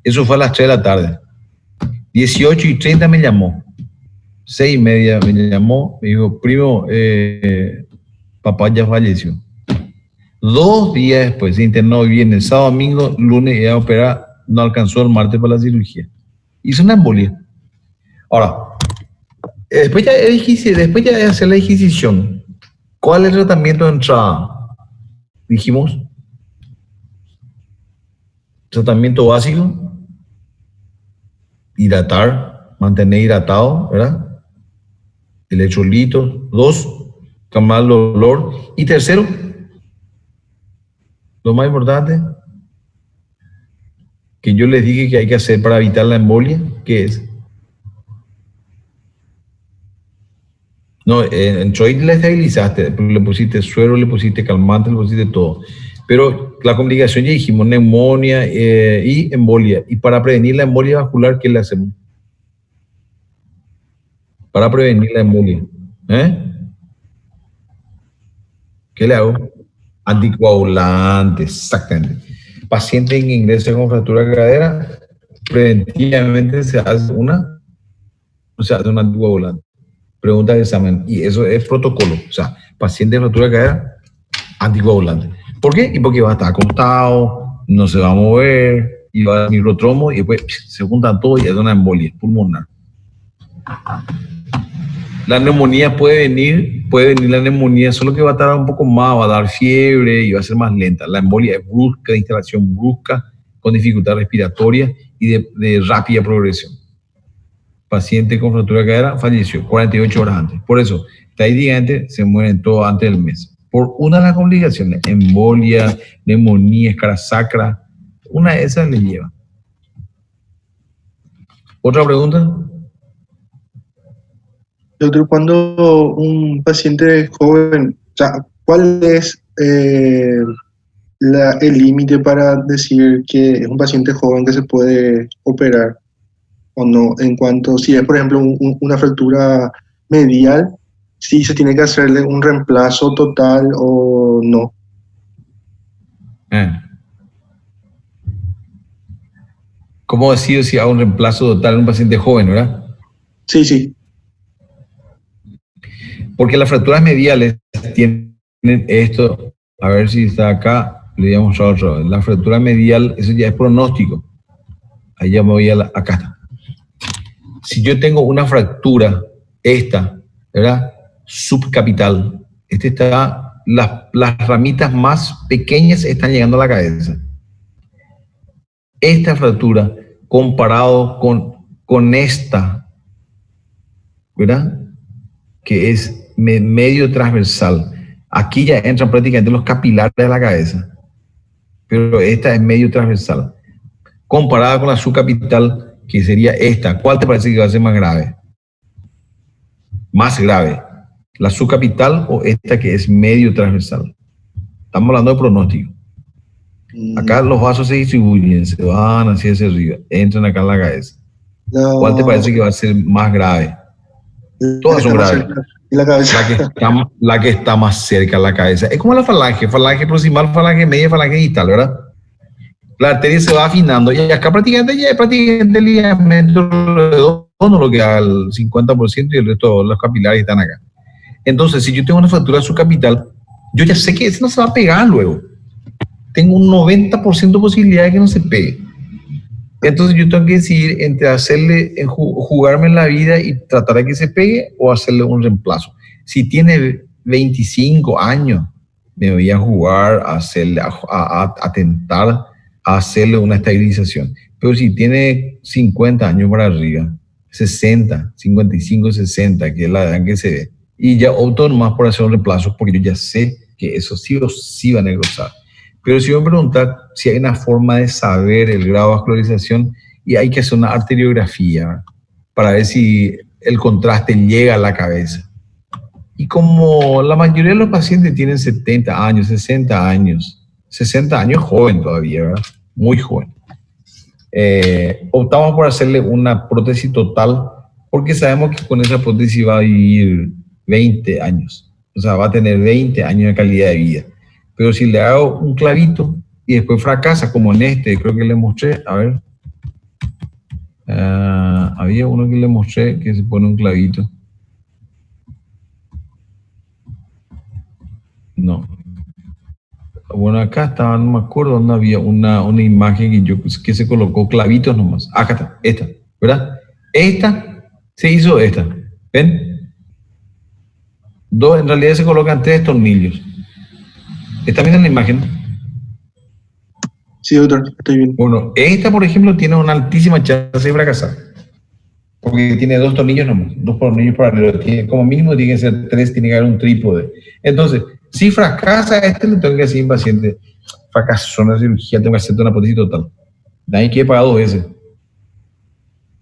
Eso fue a las 3 de la tarde. 18:30 me llamó. 6:30 me llamó, me dijo, primo, papá ya falleció. 2 días después se internó, viernes, sábado, domingo, lunes iba a operar, no alcanzó el martes para la cirugía. Hizo una embolia. Ahora, después ya de hacer la adquisición, ¿cuál es el tratamiento de entrada? Dijimos, tratamiento básico, hidratar, mantener hidratado, ¿verdad? Electrolitos. 2, calmar el dolor. Y tercero, lo más importante, que yo les dije que hay que hacer para evitar la embolia, ¿qué es? No, en Choy le estabilizaste, le pusiste suero, le pusiste calmante, le pusiste todo. Pero la complicación ya dijimos, neumonía y embolia. Y para prevenir la embolia vascular, ¿qué le hacemos? Para prevenir la embolia. ¿Qué le hago? Anticoagulante, exactamente. Paciente que ingresa con fractura de cadera, preventivamente se hace un anticoagulante. Pregunta de examen. Y eso es protocolo. O sea, paciente de fractura de cadera, anticoagulante. ¿Por qué? Y porque va a estar acostado, no se va a mover, y va a dar microtromo, y después se juntan todo y es una embolia pulmonar. La neumonía puede venir la neumonía, solo que va a tardar un poco más, va a dar fiebre y va a ser más lenta. La embolia es brusca, de instalación brusca, con dificultad respiratoria y de rápida progresión. Paciente con fractura de cadera falleció 48 horas antes. Por eso, estadísticamente se mueren todos antes del mes. Por una de las complicaciones, embolia, neumonía, escara sacra, una de esas le lleva. ¿Otra pregunta? Doctor, cuando un paciente joven, o sea, ¿cuál es el límite para decir que es un paciente joven que se puede operar o no? En cuanto, si es por ejemplo una fractura medial, si se tiene que hacerle un reemplazo total o no. ¿Cómo decido si hago un reemplazo total en un paciente joven, verdad? Sí, sí. Porque las fracturas mediales tienen esto, a ver si está acá, le voy a mostrar otra vez. La fractura medial, eso ya es pronóstico. Ahí ya me voy acá está. Si yo tengo una fractura, esta, ¿verdad? Subcapital, las ramitas más pequeñas están llegando a la cabeza. Esta fractura, comparado con esta, ¿verdad? Que es medio transversal. Aquí ya entran prácticamente los capilares de la cabeza, pero esta es medio transversal. Comparada con la subcapital, que sería esta, ¿cuál te parece que va a ser más grave? Más grave, ¿la subcapital o esta que es medio transversal? Estamos hablando de pronóstico. Acá los vasos se distribuyen, se van hacia arriba, entran acá en la cabeza. No. ¿Cuál te parece que va a ser más grave? Todas son graves. La que está más cerca de la cabeza. Es como la falange proximal, falange media, falange distal, ¿verdad? La arteria se va afinando y acá prácticamente ya es prácticamente el ligamento redondo, lo que da el 50% y el resto de los capilares están acá. Entonces, si yo tengo una fractura subcapital, yo ya sé que ese no se va a pegar luego. Tengo un 90% de posibilidad de que no se pegue. Entonces yo tengo que decidir entre jugarme en la vida y tratar de que se pegue o hacerle un reemplazo. Si tiene 25 años, me voy a jugar a tentar a hacerle una estabilización. Pero si tiene 50 años para arriba, 60, 55, 60, que es la edad en que se ve, y ya opto más por hacer un reemplazo porque yo ya sé que eso sí o sí va a engrosar. Pero si me preguntan si hay una forma de saber el grado de vascularización, y hay que hacer una arteriografía para ver si el contraste llega a la cabeza. Y como la mayoría de los pacientes tienen 70 años, 60 años joven todavía, ¿verdad? Muy joven. Optamos por hacerle una prótesis total porque sabemos que con esa prótesis va a vivir 20 años. O sea, va a tener 20 años de calidad de vida. Pero si le hago un clavito y después fracasa, como en este, creo que le mostré, a ver. Había uno que le mostré que se pone un clavito. No. Bueno, acá estaba, no me acuerdo dónde había una imagen que se colocó clavitos nomás. Acá está, esta, ¿verdad? Esta, se hizo esta. ¿Ven? Dos, en realidad se colocan 3 tornillos. ¿Está viendo la imagen? Sí, doctor, estoy bien. Bueno, esta, por ejemplo, tiene una altísima chance de fracasar. Porque tiene 2 tornillos nomás, 2 tornillos paralelos. Como mínimo tiene que ser 3, tiene que haber un trípode. Entonces, si fracasa este, le tengo que decir paciente, fracasó una cirugía, tengo que hacer una prótesis total. Nadie quiere pagar 2 veces.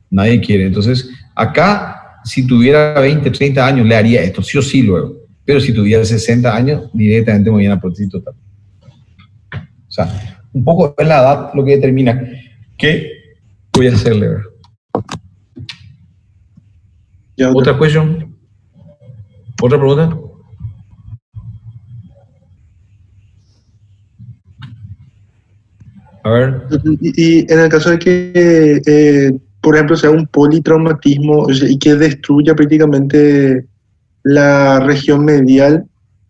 Nadie quiere. Entonces, acá, si tuviera 20, 30 años, le haría esto, sí o sí luego. Pero si tuviera 60 años, directamente me voy a la prótesis total. O sea, un poco es la edad lo que determina qué voy a hacerle, ¿verdad? Ya, doctor. ¿Otra cuestión? ¿Otra pregunta? A ver. Y en el caso de que, por ejemplo, sea un politraumatismo, o sea, y que destruya prácticamente la región medial,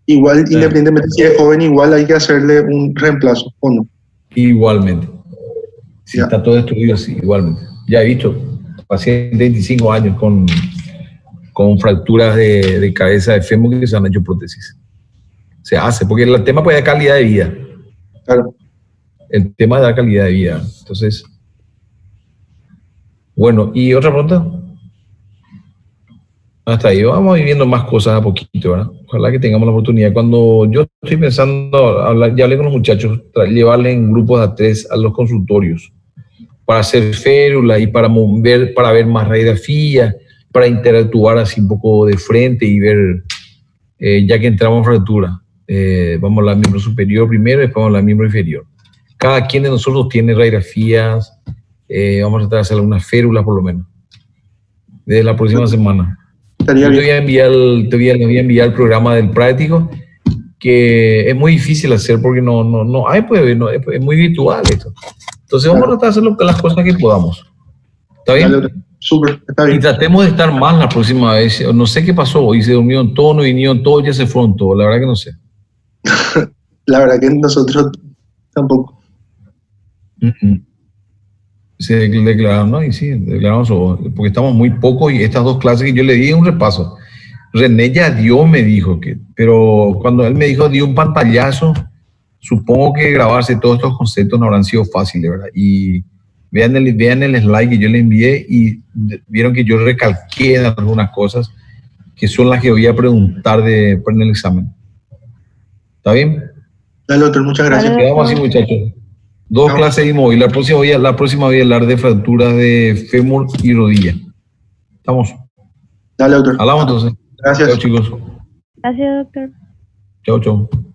igual, independientemente si es joven, igual hay que hacerle un reemplazo, ¿o no? Igualmente. Si Ya. está todo destruido, sí, igualmente. Ya he visto pacientes de 25 años con fracturas de cabeza de fémur que se han hecho prótesis. Se hace, porque el tema puede dar calidad de vida. Claro. El tema da calidad de vida. Entonces, bueno, ¿y otra pregunta? Hasta ahí vamos viviendo más cosas a poquito, ¿verdad? Ojalá que tengamos la oportunidad. Cuando yo estoy pensando, ya hablé con los muchachos, llevarle en grupos de 3 a los consultorios para hacer férula y para ver más radiografía, para interactuar así un poco de frente y ver, ya que entramos en fractura, vamos a la miembro superior primero y después vamos a la miembro inferior. Cada quien de nosotros tiene radiografías, vamos a tratar de hacer algunas férulas por lo menos, desde la próxima semana. Estaría Yo te bien. voy a enviar el programa del práctico, que es muy difícil hacer porque no hay, pues, no, es muy virtual esto. Entonces vamos a tratar de hacer las cosas que podamos. ¿Está bien? Dale, doctor. Súper, está Y bien. tratemos de estar más la próxima vez. No sé qué pasó hoy, se durmieron todos, no vinieron todos, ya se fueron todos. La verdad que no sé. La verdad que nosotros tampoco. Se declararon, ¿no? Y sí, declaramos, porque estamos muy pocos y estas 2 clases que yo le di un repaso. René ya dio, me dijo que, pero cuando él me dijo dio un pantallazo, supongo que grabarse todos estos conceptos no habrán sido fáciles, ¿verdad? Y vean el slide que yo le envié y vieron que yo recalqué en algunas cosas que son las que voy a preguntar en el examen. ¿Está bien? Dale, doctor, muchas gracias. Vale. Quedamos así, muchachos. 2 Chao. clases y móvil. La próxima voy a hablar de fracturas de fémur y rodilla. ¿Estamos? Dale, doctor. Hablamos entonces. Gracias. Chao, chicos. Gracias, doctor. Chao, chao.